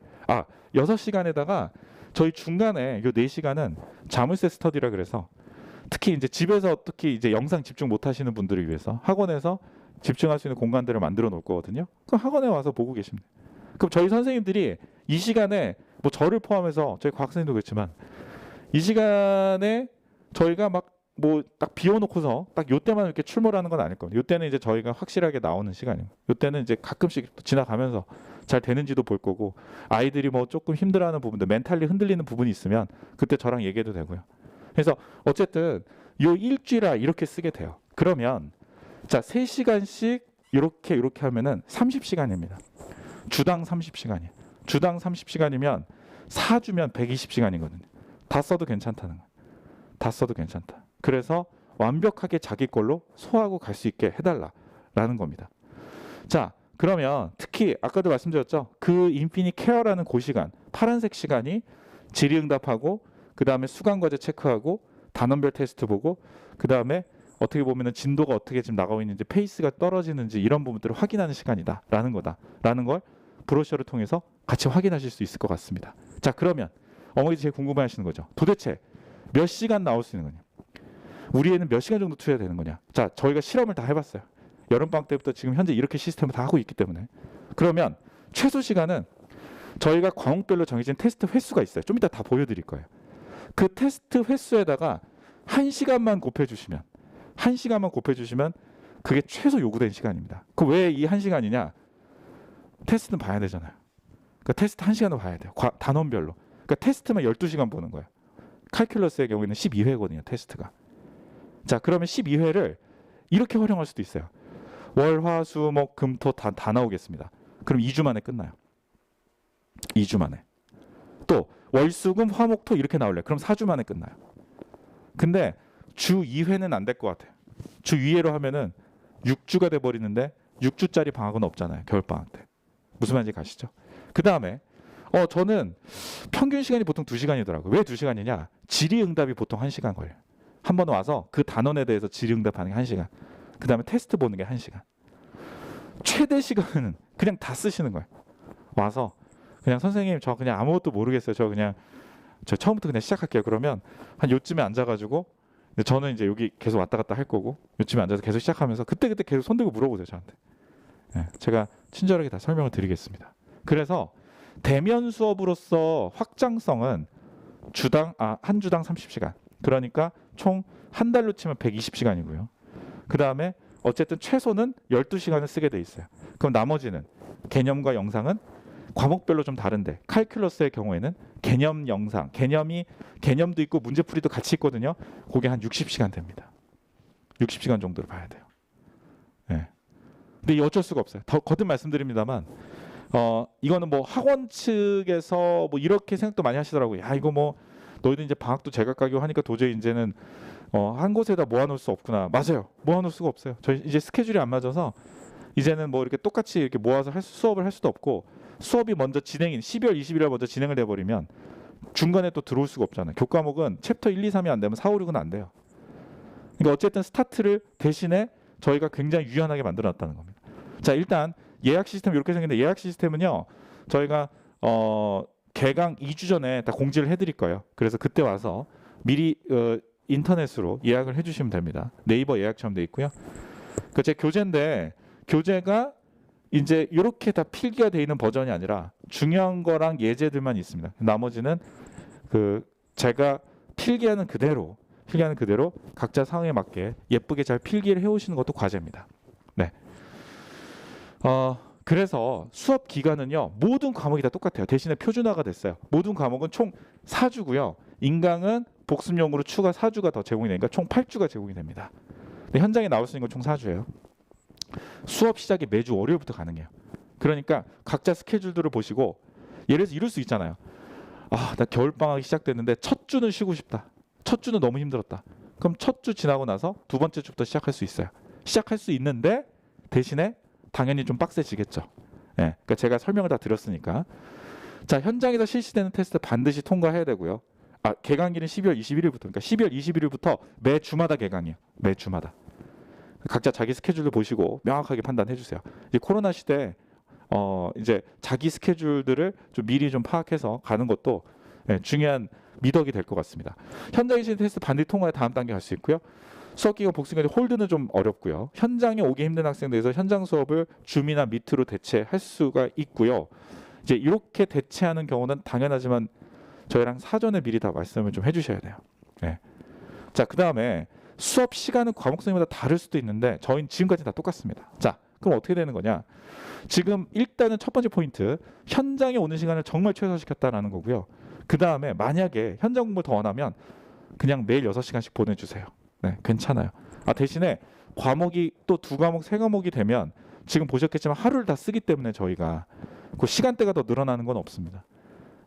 6시간에다가 저희 중간에 요 4시간은 자물쇠 스터디라 그래서 특히 이제 집에서 특히 이제 영상 집중 못 하시는 분들을 위해서 학원에서 집중할 수 있는 공간들을 만들어 놓을 거거든요. 그럼 학원에 와서 보고 계시면 돼요. 그럼 저희 선생님들이 이 시간에 뭐 저를 포함해서 저희 과학선생님도 그렇지만 이 시간에 저희가 막 뭐 딱 비워놓고서 딱 요때만 이렇게 출몰하는 건 아닐 겁니다. 요때는 이제 저희가 확실하게 나오는 시간이에요. 요때는 이제 가끔씩 지나가면서 잘 되는지도 볼 거고, 아이들이 뭐 조금 힘들어하는 부분들, 멘탈리 흔들리는 부분이 있으면 그때 저랑 얘기해도 되고요. 그래서 어쨌든 요 일주일아 이렇게 쓰게 돼요. 그러면 자, 3시간씩 이렇게 하면은 30시간입니다. 주당 30시간이에요. 주당 30시간이면 4주면 120시간이거든요. 다 써도 괜찮다는 거예요. 다 써도 괜찮다. 그래서 완벽하게 자기 걸로 소화하고 갈 수 있게 해달라라는 겁니다. 자, 그러면 특히 아까도 말씀드렸죠. 그 인피니 케어라는 그 시간, 파란색 시간이 질의응답하고 그 다음에 수강과제 체크하고 단원별 테스트 보고 그 다음에 어떻게 보면은 진도가 어떻게 지금 나가고 있는지 페이스가 떨어지는지 이런 부분들을 확인하는 시간이다라는 거다라는 걸 브로셔를 통해서 같이 확인하실 수 있을 것 같습니다. 자, 그러면 어머니들 제일 궁금해하시는 거죠. 도대체 몇 시간 나올 수 있는 거냐? 우리 애는 몇 시간 정도 투여해야 되는 거냐? 자, 저희가 실험을 다 해봤어요. 여름방학 때부터 지금 현재 이렇게 시스템을 다 하고 있기 때문에. 그러면 최소 시간은 저희가 과목별로 정해진 테스트 횟수가 있어요. 좀 이따 다 보여드릴 거예요. 그 테스트 횟수에다가 1시간만 곱해주시면 1시간만 곱해주시면 그게 최소 요구된 시간입니다. 그 왜 이 1시간이냐? 테스트는 봐야 되잖아요. 그러니까 테스트 1시간도 봐야 돼요. 단원별로. 그러니까 테스트만 12시간 보는 거예요. 칼큘러스의 경우에는 12회거든요, 테스트가. 자, 그러면 12회를 이렇게 활용할 수도 있어요. 월, 화, 수, 목, 금, 토 다 나오겠습니다. 그럼 2주 만에 끝나요. 2주 만에. 또 월, 수, 금, 화, 목, 토 이렇게 나올래. 그럼 4주 만에 끝나요. 근데 주 2회는 안 될 것 같아요. 주 2회로 하면은 6주가 돼 버리는데 6주짜리 방학은 없잖아요, 겨울방학 때. 무슨 말인지 가시죠? 그 다음에 저는 평균 시간이 보통 2시간이더라고요. 왜 2시간이냐? 질의응답이 보통 1시간 걸려요. 한 번 와서 그 단원에 대해서 질의응답하는 게 1시간. 그 다음에 테스트 보는 게 1시간. 최대 시간은 그냥 다 쓰시는 거예요. 와서 그냥 선생님 저 그냥 아무것도 모르겠어요. 저 그냥 저 처음부터 그냥 시작할게요. 그러면 한 요쯤에 앉아가지고 저는 이제 여기 계속 왔다 갔다 할 거고 요쯤에 앉아서 계속 시작하면서 그때 계속 손 들고 물어보세요 저한테. 예, 제가 친절하게 다 설명을 드리겠습니다. 그래서 대면 수업으로서 확장성은 한 주당 30시간. 그러니까 총 한 달로 치면 120시간이고요. 그 다음에 어쨌든 최소는 12시간을 쓰게 돼 있어요. 그럼 나머지는 개념과 영상은 과목별로 좀 다른데 칼큘러스의 경우에는 개념 영상, 개념도 있고 문제풀이도 같이 있거든요. 그게 한 60시간 됩니다. 60시간 정도를 봐야 돼요. 네. 근데 어쩔 수가 없어요. 더 거듭 말씀드립니다만 이거는 뭐 학원 측에서 뭐 이렇게 생각도 많이 하시더라고요. 야 이거 뭐 너희들 이제 방학도 제각각이고 하니까 도저히 이제는 한 곳에다 모아놓을 수 없구나. 맞아요. 모아놓을 수가 없어요. 저희 이제 스케줄이 안 맞아서 이제는 뭐 이렇게 똑같이 이렇게 모아서 수업을 할 수도 없고 수업이 먼저 12월 20일에 먼저 진행을 돼버리면 중간에 또 들어올 수가 없잖아요. 교과목은 챕터 1, 2, 3이 안 되면 4, 5, 6은 안 돼요. 그러니까 어쨌든 스타트를 대신에 저희가 굉장히 유연하게 만들어놨다는 겁니다. 자 일단 예약 시스템 이렇게 생겼는데 예약 시스템은요 저희가 개강 2주 전에 다 공지를 해드릴 거예요. 그래서 그때 와서 미리 인터넷으로 예약을 해주시면 됩니다. 네이버 예약처럼 돼 있고요. 그 제 교재인데 교재가 이제 이렇게 다 필기가 돼 있는 버전이 아니라 중요한 거랑 예제들만 있습니다. 나머지는 제가 필기하는 그대로 각자 상황에 맞게 예쁘게 잘 필기를 해오시는 것도 과제입니다. 네. 그래서 수업 기간은요 모든 과목이 다 똑같아요. 대신에 표준화가 됐어요. 모든 과목은 총 4주고요. 인강은 복습용으로 추가 4주가 더 제공이 되니까 총 8주가 제공이 됩니다. 근데 현장에 나올 수 있는 건 총 4주예요. 수업 시작이 매주 월요일부터 가능해요. 그러니까 각자 스케줄들을 보시고 예를 들어서 이럴 수 있잖아요. 나 겨울방학이 시작됐는데 첫 주는 쉬고 싶다. 첫 주는 너무 힘들었다. 그럼 첫 주 지나고 나서 두 번째 주부터 시작할 수 있어요. 시작할 수 있는데 대신에 당연히 좀 빡세지겠죠. 예, 그러니까 제가 설명을 다 드렸으니까. 자, 현장에서 실시되는 테스트 반드시 통과해야 되고요. 개강일은 12월 21일부터. 그러니까 12월 21일부터 매 주마다 개강이에요. 매 주마다. 각자 자기 스케줄을 보시고 명확하게 판단해 주세요. 이제 코로나 시대 이제 자기 스케줄들을 좀 미리 좀 파악해서 가는 것도 중요한 미덕이 될 것 같습니다. 현장에 실시된 테스트 반드시 통과해 다음 단계 갈 수 있고요. 수업 기간 복습까지 홀드는 좀 어렵고요. 현장에 오기 힘든 학생들에서 현장 수업을 줌이나 미트로 대체할 수가 있고요. 이제 이렇게 대체하는 경우는 당연하지만 저희랑 사전에 미리 다 말씀을 좀 해주셔야 돼요. 네. 자, 그 다음에 수업 시간은 과목성마다 다를 수도 있는데 저희는 지금까지 다 똑같습니다. 자, 그럼 어떻게 되는 거냐? 지금 일단은 첫 번째 포인트, 현장에 오는 시간을 정말 최소화시켰다라는 거고요. 그 다음에 만약에 현장 공부를 더 원하면 그냥 매일 6시간씩 보내주세요. 네, 괜찮아요. 대신에 과목이 또 2과목, 3과목이 되면 지금 보셨겠지만 하루를 다 쓰기 때문에 저희가 그 시간대가 더 늘어나는 건 없습니다.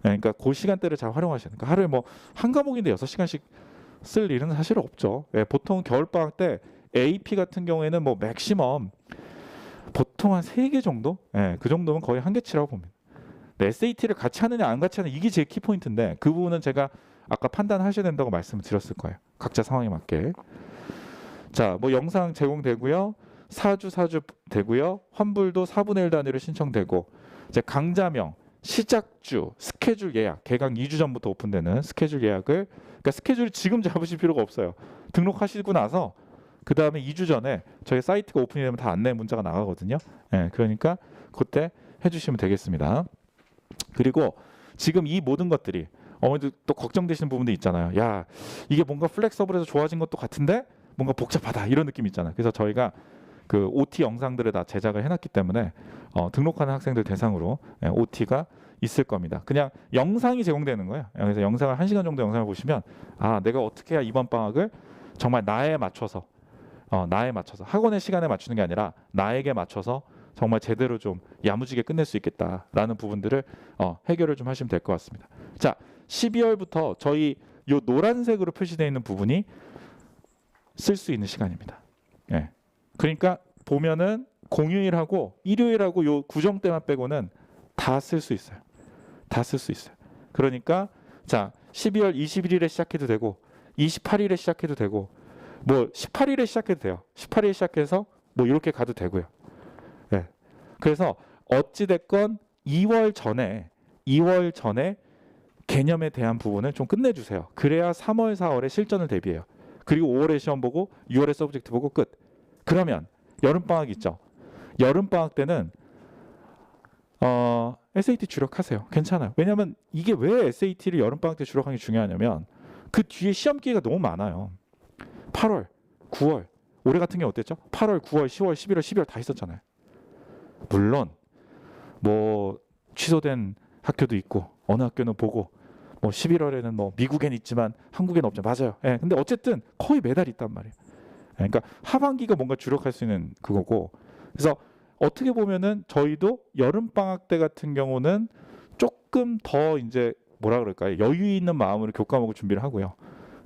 네, 그러니까 그 시간대를 잘 활용하셔야 돼요. 그러니까 하루에 뭐 한 과목인데 6시간씩 쓸 일은 사실 없죠. 네, 보통 겨울방학 때 AP 같은 경우에는 뭐 맥시멈 보통 한 3개 정도? 네, 그 정도면 거의 한계치라고 봅니다. 네, SAT를 같이 하느냐 안 같이 하느냐 이게 제 키포인트인데 그 부분은 제가 아까 판단하셔야 된다고 말씀을 드렸을 거예요. 각자 상황에 맞게. 자, 뭐 영상 제공되고요. 4주 되고요. 환불도 4분의 1 단위로 신청되고 이제 강좌명, 시작주, 스케줄 예약, 개강 2주 전부터 오픈되는 스케줄 예약을 그러니까 스케줄을 지금 잡으실 필요가 없어요. 등록하시고 나서 그 다음에 2주 전에 저희 사이트가 오픈이 되면 다 안내 문자가 나가거든요. 네, 그러니까 그때 해주시면 되겠습니다. 그리고 지금 이 모든 것들이 어머니도 또 걱정되시는 부분도 있잖아요. 야, 이게 뭔가 플렉서블해서 좋아진 것도 같은데 뭔가 복잡하다 이런 느낌 있잖아요. 그래서 저희가 그 OT 영상들을 다 제작을 해놨기 때문에 등록하는 학생들 대상으로 OT가 있을 겁니다. 그냥 영상이 제공되는 거예요. 그래서 영상을 1시간 정도 영상을 보시면 내가 어떻게 해야 이번 방학을 정말 나에 맞춰서 학원의 시간에 맞추는 게 아니라 나에게 맞춰서 정말 제대로 좀 야무지게 끝낼 수 있겠다라는 부분들을 해결을 좀 하시면 될 것 같습니다. 자, 12월부터 저희 요 노란색으로 표시되어 있는 부분이 쓸 수 있는 시간입니다. 예. 그러니까 보면은 공휴일하고 일요일하고 요 구정 때만 빼고는 다 쓸 수 있어요. 다 쓸 수 있어요. 그러니까 자, 12월 21일에 시작해도 되고 28일에 시작해도 되고 뭐 18일에 시작해도 돼요. 18일에 시작해서 뭐 이렇게 가도 되고요. 예. 그래서 어찌 됐건 2월 전에 개념에 대한 부분을 좀 끝내주세요. 그래야 3월, 4월에 실전을 대비해요. 그리고 5월에 시험 보고 6월에 서브젝트 보고 끝. 그러면 여름방학 있죠. 여름방학 때는 SAT 주력하세요. 괜찮아요. 왜냐하면 이게 왜 SAT를 여름방학 때 주력하는 게 중요하냐면 그 뒤에 시험 기회가 너무 많아요. 8월, 9월, 올해 같은 게 어땠죠? 8월, 9월, 10월, 11월, 12월 다 있었잖아요. 물론 뭐 취소된 학교도 있고 어느 학교는 보고 뭐 11월에는 뭐 미국엔 있지만 한국엔 없죠. 맞아요. 예. 근데 어쨌든 거의 매달 있단 말이에요. 예, 그러니까 하반기가 뭔가 주력할 수 있는 그거고. 그래서 어떻게 보면은 저희도 여름 방학 때 같은 경우는 조금 더 이제 뭐라 그럴까요? 여유 있는 마음으로 교과목을 준비를 하고요.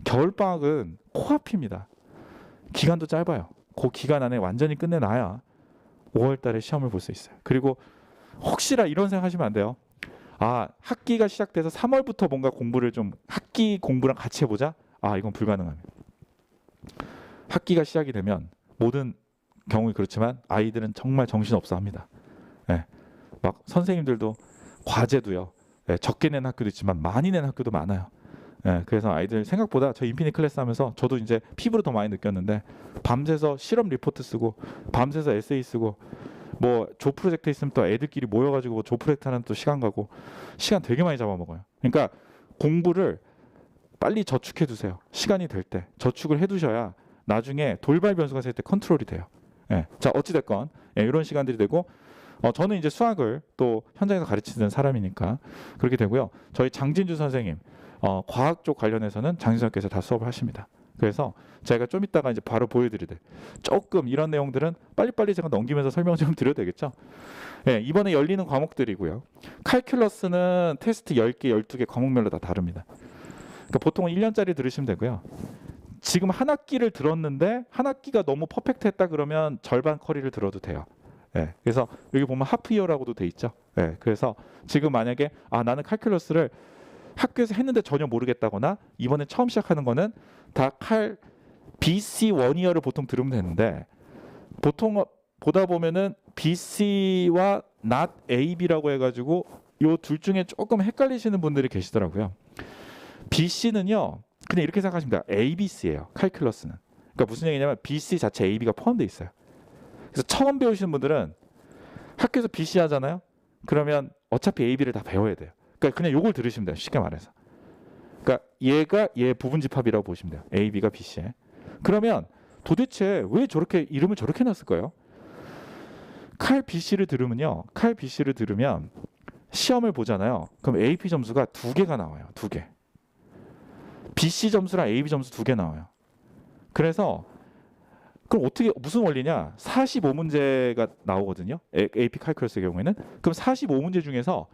겨울 방학은 코앞입니다. 기간도 짧아요. 그 기간 안에 완전히 끝내놔야 5월 달에 시험을 볼 수 있어요. 그리고 혹시나 이런 생각 하시면 안 돼요. 아, 학기가 시작돼서 3월부터 뭔가 공부를 좀 학기 공부랑 같이 해보자? 아, 이건 불가능합니다. 학기가 시작이 되면 모든 경우에 그렇지만 아이들은 정말 정신없어 합니다. 예, 막 선생님들도 과제도요. 예, 적게 낸 학교도 있지만 많이 낸 학교도 많아요. 예, 그래서 아이들 생각보다 저 인피니 클래스 하면서 저도 이제 피부로 더 많이 느꼈는데 밤새서 실험 리포트 쓰고 밤새서 에세이 쓰고 뭐 조 프로젝트 있으면 또 애들끼리 모여가지고 조 프로젝트 하는 또 시간 가고 시간 되게 많이 잡아먹어요. 그러니까 공부를 빨리 저축해 두세요. 시간이 될 때 저축을 해두셔야 나중에 돌발 변수가 생길 때 컨트롤이 돼요. 예, 자 어찌됐건 예, 이런 시간들이 되고 저는 이제 수학을 또 현장에서 가르치는 사람이니까 그렇게 되고요. 저희 장진주 선생님 과학 쪽 관련해서는 장진주 선생님께서 다 수업을 하십니다. 그래서 제가 좀 이따가 이제 바로 보여드리되 조금 이런 내용들은 빨리빨리 제가 넘기면서 설명 좀 드려도 되겠죠. 예, 이번에 열리는 과목들이고요. 칼큘러스는 테스트 10개, 12개 과목별로 다 다릅니다. 그러니까 보통은 1년짜리 들으시면 되고요. 지금 한 학기를 들었는데 한 학기가 너무 퍼펙트했다 그러면 절반 커리를 들어도 돼요. 예, 그래서 여기 보면 하프이어라고도 돼 있죠. 예, 그래서 지금 만약에 나는 칼큘러스를 학교에서 했는데 전혀 모르겠다거나 이번에 처음 시작하는 거는 다 BC 1이어를 보통 들으면 되는데 보통 보다 보면은 BC와 not AB라고 해가지고 요 둘 중에 조금 헷갈리시는 분들이 계시더라고요. BC는요 그냥 이렇게 생각하시면 돼요. ABC예요. 칼큘러스는. 그러니까 무슨 얘기냐면 BC 자체 AB가 포함되어 있어요. 그래서 처음 배우시는 분들은 학교에서 BC 하잖아요. 그러면 어차피 AB를 다 배워야 돼요. 그러니까 그냥 요걸 들으시면 돼요. 쉽게 말해서. 그러니까 얘가 얘 부분집합이라고 보시면 돼요. AB가 BC에. 그러면 도대체 왜 저렇게 이름을 저렇게 놨을까요? 칼 BC를 들으면요. 칼 BC를 들으면 시험을 보잖아요. 그럼 AP 점수가 2개가 나와요. 2개. BC 점수랑 AB 점수 2개 나와요. 그래서 그럼 어떻게 무슨 원리냐? 45문제가 나오거든요. AP 칼큘러스의 경우에는. 그럼 45문제 중에서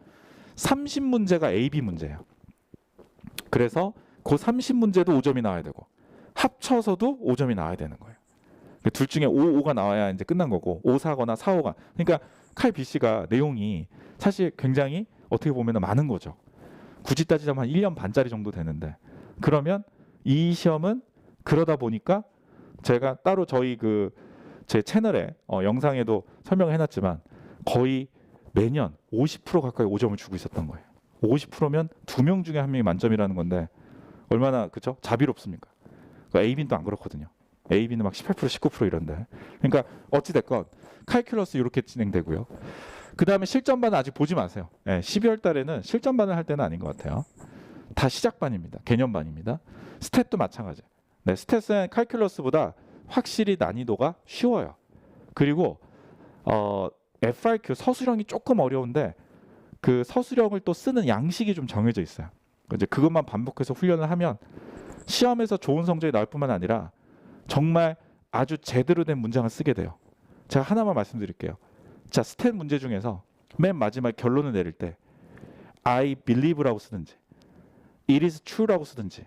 30문제가 AB 문제예요. 그래서 그 30문제도 5점이 나와야 되고 합쳐서도 5점이 나와야 되는 거예요. 둘 중에 5가 나와야 이제 끝난 거고 5, 4거나 4, 5가. 그러니까 칼 BC가 내용이 사실 굉장히 어떻게 보면 많은 거죠. 굳이 따지자면 한 1년 반짜리 정도 되는데 그러면 이 시험은 그러다 보니까 제가 따로 저희 제 채널에 영상에도 설명을 해놨지만 거의 매년 50% 가까이 5점을 주고 있었던 거예요. 50%면 2명 중에 1명이 만점이라는 건데 얼마나 그쵸? 자비롭습니까? A빈도 안 그렇거든요. A빈은 막 18%, 19% 이런데. 그러니까 어찌됐건 칼큘러스 이렇게 진행되고요. 그 다음에 실전반은 아직 보지 마세요. 네, 12월 달에는 실전반을 할 때는 아닌 것 같아요. 다 시작반입니다. 개념반입니다. 스탯도 마찬가지예요. 네, 스탯은 칼큘러스보다 확실히 난이도가 쉬워요. 그리고 FRQ 서술형이 조금 어려운데 그 서술형을 또 쓰는 양식이 좀 정해져 있어요. 이제 그것만 반복해서 훈련을 하면 시험에서 좋은 성적이 나올 뿐만 아니라 정말 아주 제대로 된 문장을 쓰게 돼요. 제가 하나만 말씀드릴게요. 자, 스탯 문제 중에서 맨 마지막 결론을 내릴 때 I believe라고 쓰든지 It is true라고 쓰든지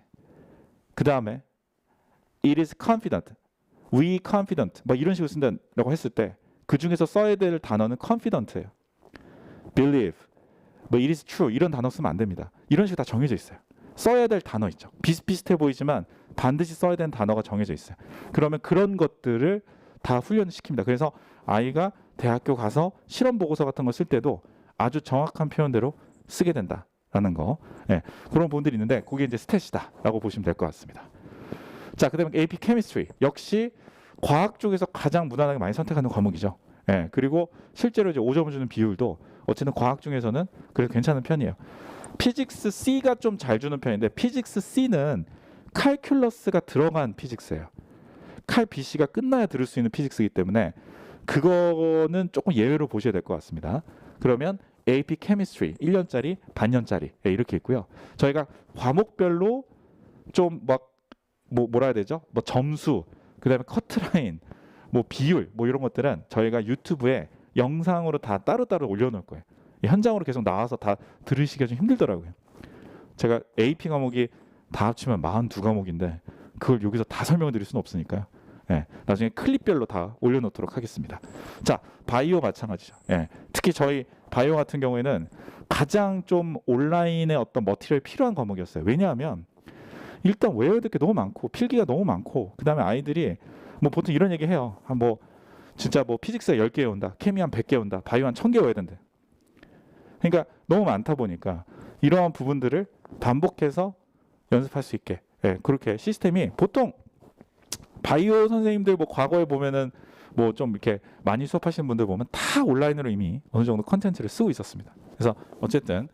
그 다음에 It is confident, we confident 막 이런 식으로 쓴다고 했을 때 그 중에서 써야 될 단어는 confident예요. believe, 뭐 it is true 이런 단어 쓰면 안 됩니다. 이런 식으로 다 정해져 있어요. 써야 될 단어 있죠. 비슷비슷해 보이지만 반드시 써야 되는 단어가 정해져 있어요. 그러면 그런 것들을 다 훈련시킵니다. 그래서 아이가 대학교 가서 실험 보고서 같은 거 쓸 때도 아주 정확한 표현대로 쓰게 된다. 있다라는 거. 예, 그런 부분들이 있는데 그게 이제 스탯이다라고 보시면 될 것 같습니다. 자, 그다음에 AP 케미스트리 역시 과학 쪽에서 가장 무난하게 많이 선택하는 과목이죠. 예, 그리고 실제로 이제 5점을 주는 비율도 어쨌든 과학 중에서는 그래도 괜찮은 편이에요. 피직스 C가 좀 잘 주는 편인데 피직스 C는 칼큘러스가 들어간 피직스예요. 칼 BC가 끝나야 들을 수 있는 피직스이기 때문에 그거는 조금 예외로 보셔야 될 것 같습니다. 그러면 AP 케미스트리 1년짜리, 반년짜리 이렇게 있고요. 저희가 과목별로 좀 막 뭐라 해야 되죠? 뭐 점수, 그다음에 커트라인, 뭐 비율, 뭐 이런 것들은 저희가 유튜브에 영상으로 다 따로따로 올려놓을 거예요. 현장으로 계속 나와서 다 들으시기가 좀 힘들더라고요. 제가 AP 과목이 다 합치면 42과목인데 그걸 여기서 다 설명을 드릴 수는 없으니까요. 예, 나중에 클립별로 다 올려놓도록 하겠습니다. 자, 바이오 마찬가지죠. 예, 특히 저희 바이오 같은 경우에는 가장 좀 온라인에 어떤 머티리얼이 필요한 과목이었어요. 왜냐하면 일단 외워야 될 게 너무 많고 필기가 너무 많고 그다음에 아이들이 뭐 보통 이런 얘기 해요. 뭐 진짜 뭐 피직스가 10개 외운다. 케미 한 100개 외운다. 바이오 한 1000개 외워야 된대. 그러니까 너무 많다 보니까 이러한 부분들을 반복해서 연습할 수 있게 그렇게 시스템이 보통 바이오 선생님들 뭐 과거에 보면은 뭐 좀 이렇게 많이 수업하시는 분들 보면 다 온라인으로 이미 어느 정도 컨텐츠를 쓰고 있었습니다. 그래서 어쨌든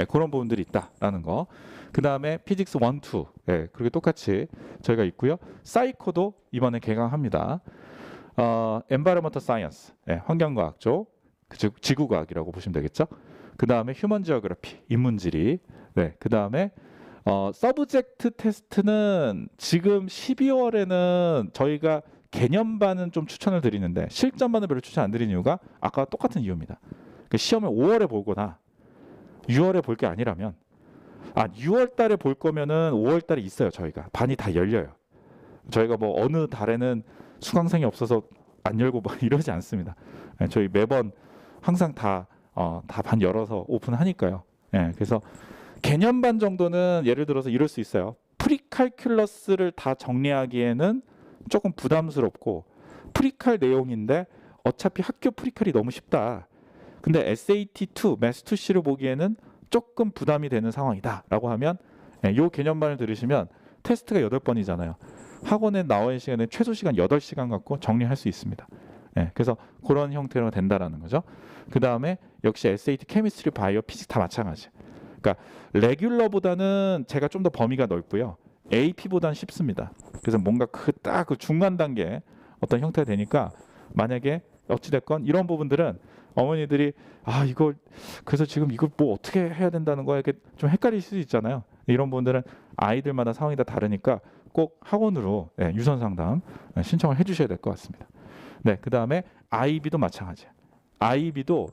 그런 부분들이 있다라는 거. 그 다음에 피직스 1, 2 그렇게 똑같이 저희가 있고요. 사이코도 이번에 개강합니다. 엔바이러먼털 사이언스 환경과학 쪽, 즉 지구과학이라고 보시면 되겠죠. 그 다음에 휴먼 지오그래피 인문지리. 그 다음에 서브젝트 테스트는 지금 12월에는 저희가 개념반은 좀 추천을 드리는데 실전반은 별로 추천 안 드리는 이유가 아까 똑같은 이유입니다. 시험을 5월에 보거나 6월에 볼 게 아니라면 6월 달에 볼 거면은 5월 달에 있어요. 저희가 반이 다 열려요. 저희가 뭐 어느 달에는 수강생이 없어서 안 열고 뭐 이러지 않습니다. 저희 매번 항상 다 반 열어서 오픈하니까요. 그래서 개념반 정도는 예를 들어서 이럴 수 있어요. 프리칼큘러스를 다 정리하기에는 조금 부담스럽고 프리칼 내용인데 어차피 학교 프리칼이 너무 쉽다. 근데 SAT2, 매스2C를 보기에는 조금 부담이 되는 상황이다라고 하면 이 개념반을 들으시면 테스트가 8번이잖아요. 학원에 나와 있는 시간에 최소 시간 8시간 갖고 정리할 수 있습니다. 그래서 그런 형태로 된다라는 거죠. 그 다음에 역시 SAT, 케미스트리, 바이오, 피직스 다 마찬가지. 그러니까 레귤러보다는 제가 좀 더 범위가 넓고요. AP보다는 쉽습니다. 그래서 뭔가 딱 그 중간 단계 어떤 형태가 되니까 만약에 어찌됐건 이런 부분들은 어머니들이 이걸 그래서 지금 이걸 뭐 어떻게 해야 된다는 거에 이렇게 좀 헷갈리실 수 있잖아요. 이런 부분들은 아이들마다 상황이 다 다르니까 꼭 학원으로 유선 상담 신청을 해주셔야 될 것 같습니다. 그 다음에 IB도 마찬가지예요. IB도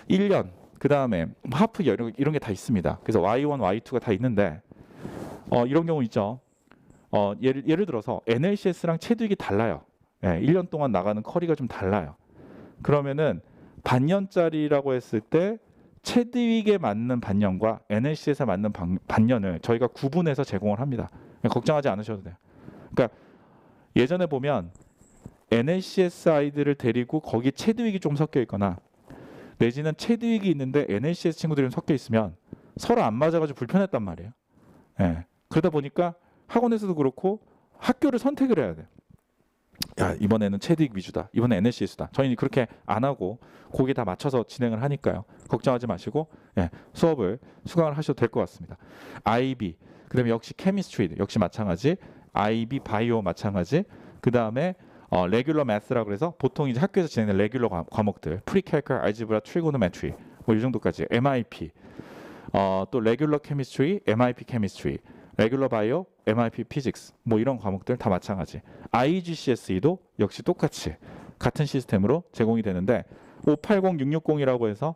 1년 그 다음에 하프 이런 게 다 있습니다. 그래서 Y1, Y2가 다 있는데 이런 경우 있죠. 예를 들어서 NLCS랑 체두익이 달라요. 1년 동안 나가는 커리가 좀 달라요. 그러면은 반년짜리라고 했을 때 체드윅에 맞는 반년과 NLCS에 맞는 반년을 저희가 구분해서 제공을 합니다. 걱정하지 않으셔도 돼요. 그러니까 예전에 보면 NLCS 아이들을 데리고 거기 체드윅이 좀 섞여 있거나 내지는 체드윅이 있는데 NLCS 친구들이 섞여 있으면 서로 안 맞아가지고 불편했단 말이에요. 그러다 보니까 학원에서도 그렇고 학교를 선택을 해야 돼요. 야, 이번에는 체드윅 위주다. 이번에 NLCS다. 저희는 그렇게 안 하고 거기에 다 맞춰서 진행을 하니까요. 걱정하지 마시고 수업을 수강을 하셔도 될 것 같습니다. IB, 그다음에 역시 케미스트리 역시 마찬가지. IB 바이오 마찬가지. 그다음에 레귤러 매스라고 해서 보통 이제 학교에서 진행된 레귤러 과목들, 프리칼큘, 알지브라, 트리고노메트리 뭐 이 정도까지. MIP, 또 레귤러 케미스트리, MIP 케미스트리, 레귤러 바이오, MIP 피직스 뭐 이런 과목들 다 마찬가지. IGCSE도 역시 똑같이 같은 시스템으로 제공이 되는데 580, 660이라고 해서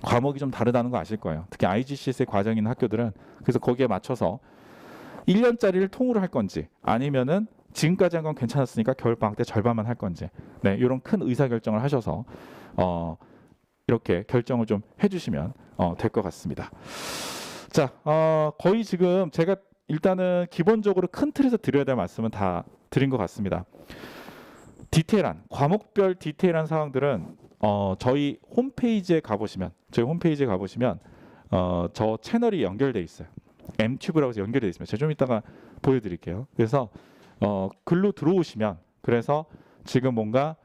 과목이 좀 다르다는 거 아실 거예요. 특히 IGCSE 과정이 있는 학교들은 그래서 거기에 맞춰서 1년짜리를 통으로 할 건지 아니면은 지금까지 한 건 괜찮았으니까 겨울방학 때 절반만 할 건지 이런 큰 의사결정을 하셔서 이렇게 결정을 좀 해주시면 될 것 같습니다. 자, 거의 지금 제가 일단은 기본적으로 큰 틀에서 드려야 될 말씀은 다 드린 것 같습니다. 디테일한 과목별 디테일한 사항들은 저희 홈페이지에 가보시면 저 채널이 연결돼 있어요. M튜브라고 해서 연결돼 있습니다. 제가 좀 이따가 보여드릴게요. 그래서 글로 들어오시면 그래서 지금 뭔가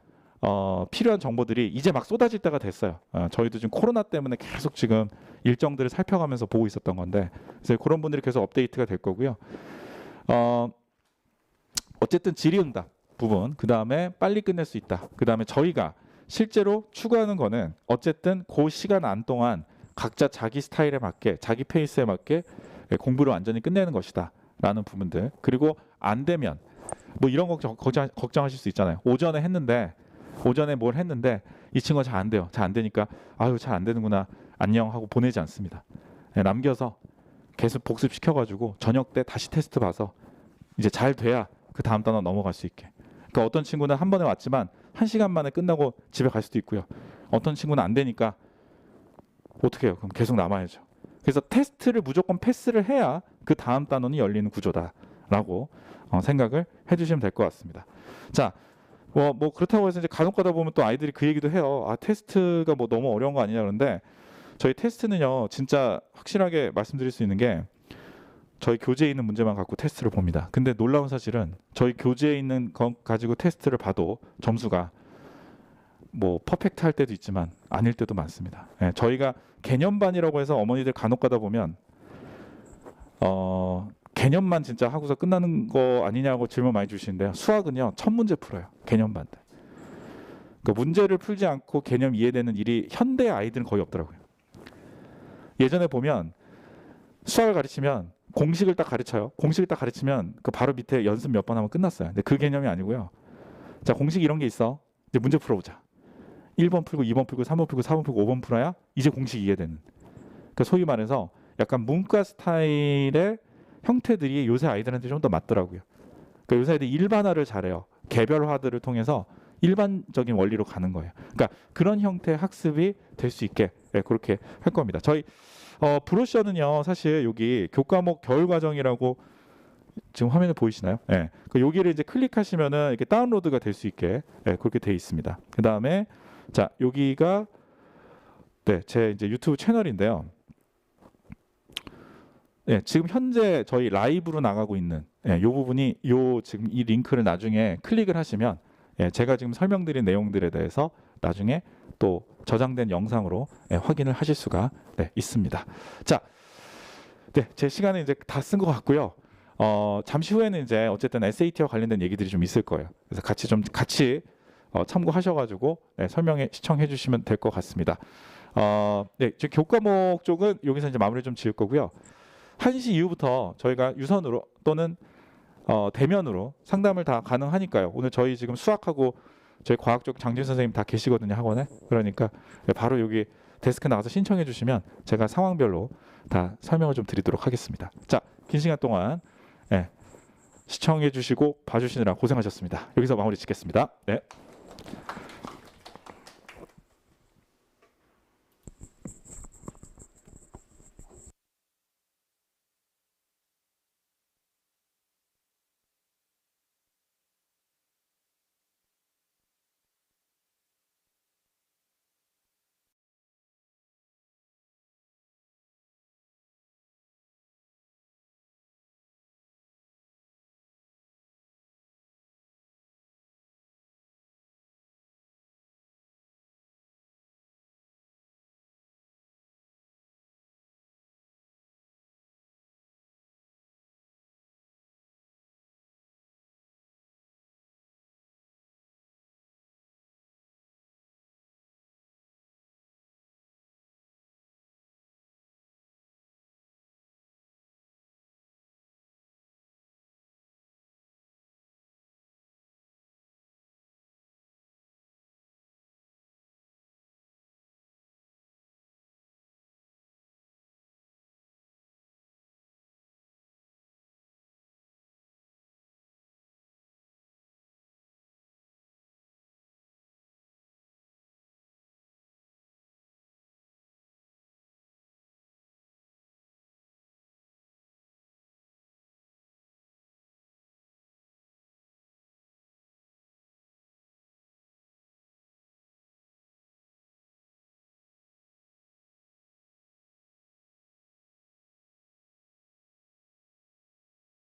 필요한 정보들이 이제 막 쏟아질 때가 됐어요. 저희도 지금 코로나 때문에 계속 지금 일정들을 살펴가면서 보고 있었던 건데 그래서 그런 분들이 계속 업데이트가 될 거고요. 어쨌든 질의응답 부분, 그 다음에 빨리 끝낼 수 있다. 그 다음에 저희가 실제로 추구하는 거는 어쨌든 그 시간 안 동안 각자 자기 스타일에 맞게 자기 페이스에 맞게 공부를 완전히 끝내는 것이다 라는 부분들. 그리고 안 되면 뭐 이런 걱정하실 수 있잖아요. 오전에 뭘 했는데 이 친구가 잘 안 돼요. 잘 안 되니까 아유 잘 안 되는구나 안녕 하고 보내지 않습니다. 남겨서 계속 복습시켜가지고 저녁 때 다시 테스트 봐서 이제 잘 돼야 그 다음 단원 넘어갈 수 있게. 그러니까 어떤 친구는 한 번에 왔지만 1시간 만에 끝나고 집에 갈 수도 있고요. 어떤 친구는 안 되니까 어떻게 해요? 그럼 계속 남아야죠. 그래서 테스트를 무조건 패스를 해야 그 다음 단원이 열리는 구조다라고 생각을 해주시면 될 것 같습니다. 자, 뭐 그렇다고 해서 이제 간혹 가다 보면 또 아이들이 그 얘기도 해요. 아 테스트가 뭐 너무 어려운 거 아니냐 그러는데 저희 테스트는요 진짜 확실하게 말씀드릴 수 있는 게 저희 교재에 있는 문제만 갖고 테스트를 봅니다. 근데 놀라운 사실은 저희 교재에 있는 거 가지고 테스트를 봐도 점수가 뭐 퍼펙트 할 때도 있지만 아닐 때도 많습니다. 저희가 개념반이라고 해서 어머니들 간혹 가다 보면 개념만 진짜 하고서 끝나는 거 아니냐고 질문 많이 주시는데요. 수학은요 1000문제 풀어요. 개념반 때. 그러니까 문제를 풀지 않고 개념 이해되는 일이 현대 아이들은 거의 없더라고요. 예전에 보면 수학을 가르치면 공식을 딱 가르쳐요. 공식을 딱 가르치면 그 바로 밑에 연습 몇 번 하면 끝났어요. 근데 그 개념이 아니고요. 자, 공식 이런 게 있어. 이제 문제 풀어보자. 1번 풀고 2번 풀고 3번 풀고 4번 풀고 5번 풀어야 이제 공식 이해되는. 그러니까 소위 말해서 약간 문과 스타일의 형태들이 요새 아이들한테 좀 더 맞더라고요. 그러니까 요새 아이들이 일반화를 잘해요. 개별화들을 통해서 일반적인 원리로 가는 거예요. 그러니까 그런 형태의 학습이 될 수 있게 그렇게 할 겁니다. 저희 브로셔는요 사실 여기 교과목 겨울과정이라고 지금 화면에 보이시나요? 예. 그 여기를 이제 클릭하시면은 이렇게 다운로드가 될 수 있게 그렇게 돼 있습니다. 그 다음에 자 여기가 제 이제 유튜브 채널인데요. 지금 현재 저희 라이브로 나가고 있는 이 부분이 지금 이 링크를 나중에 클릭을 하시면 제가 지금 설명드린 내용들에 대해서 나중에 또 저장된 영상으로 확인을 하실 수가 있습니다. 자, 제 시간은 이제 다 쓴 것 같고요. 잠시 후에는 이제 어쨌든 SAT와 관련된 얘기들이 좀 있을 거예요. 그래서 같이 참고하셔가지고 시청해 주시면 될 것 같습니다. 제 교과목 쪽은 여기서 이제 마무리 좀 지을 거고요. 1시 이후부터 저희가 유선으로 또는 대면으로 상담을 다 가능하니까요. 오늘 저희 지금 수학하고 저희 과학 쪽 장진 선생님 다 계시거든요, 학원에. 그러니까 바로 여기 데스크 나가서 신청해 주시면 제가 상황별로 다 설명을 좀 드리도록 하겠습니다. 자, 긴 시간 동안 시청해 주시고 봐주시느라 고생하셨습니다. 여기서 마무리 짓겠습니다. 네.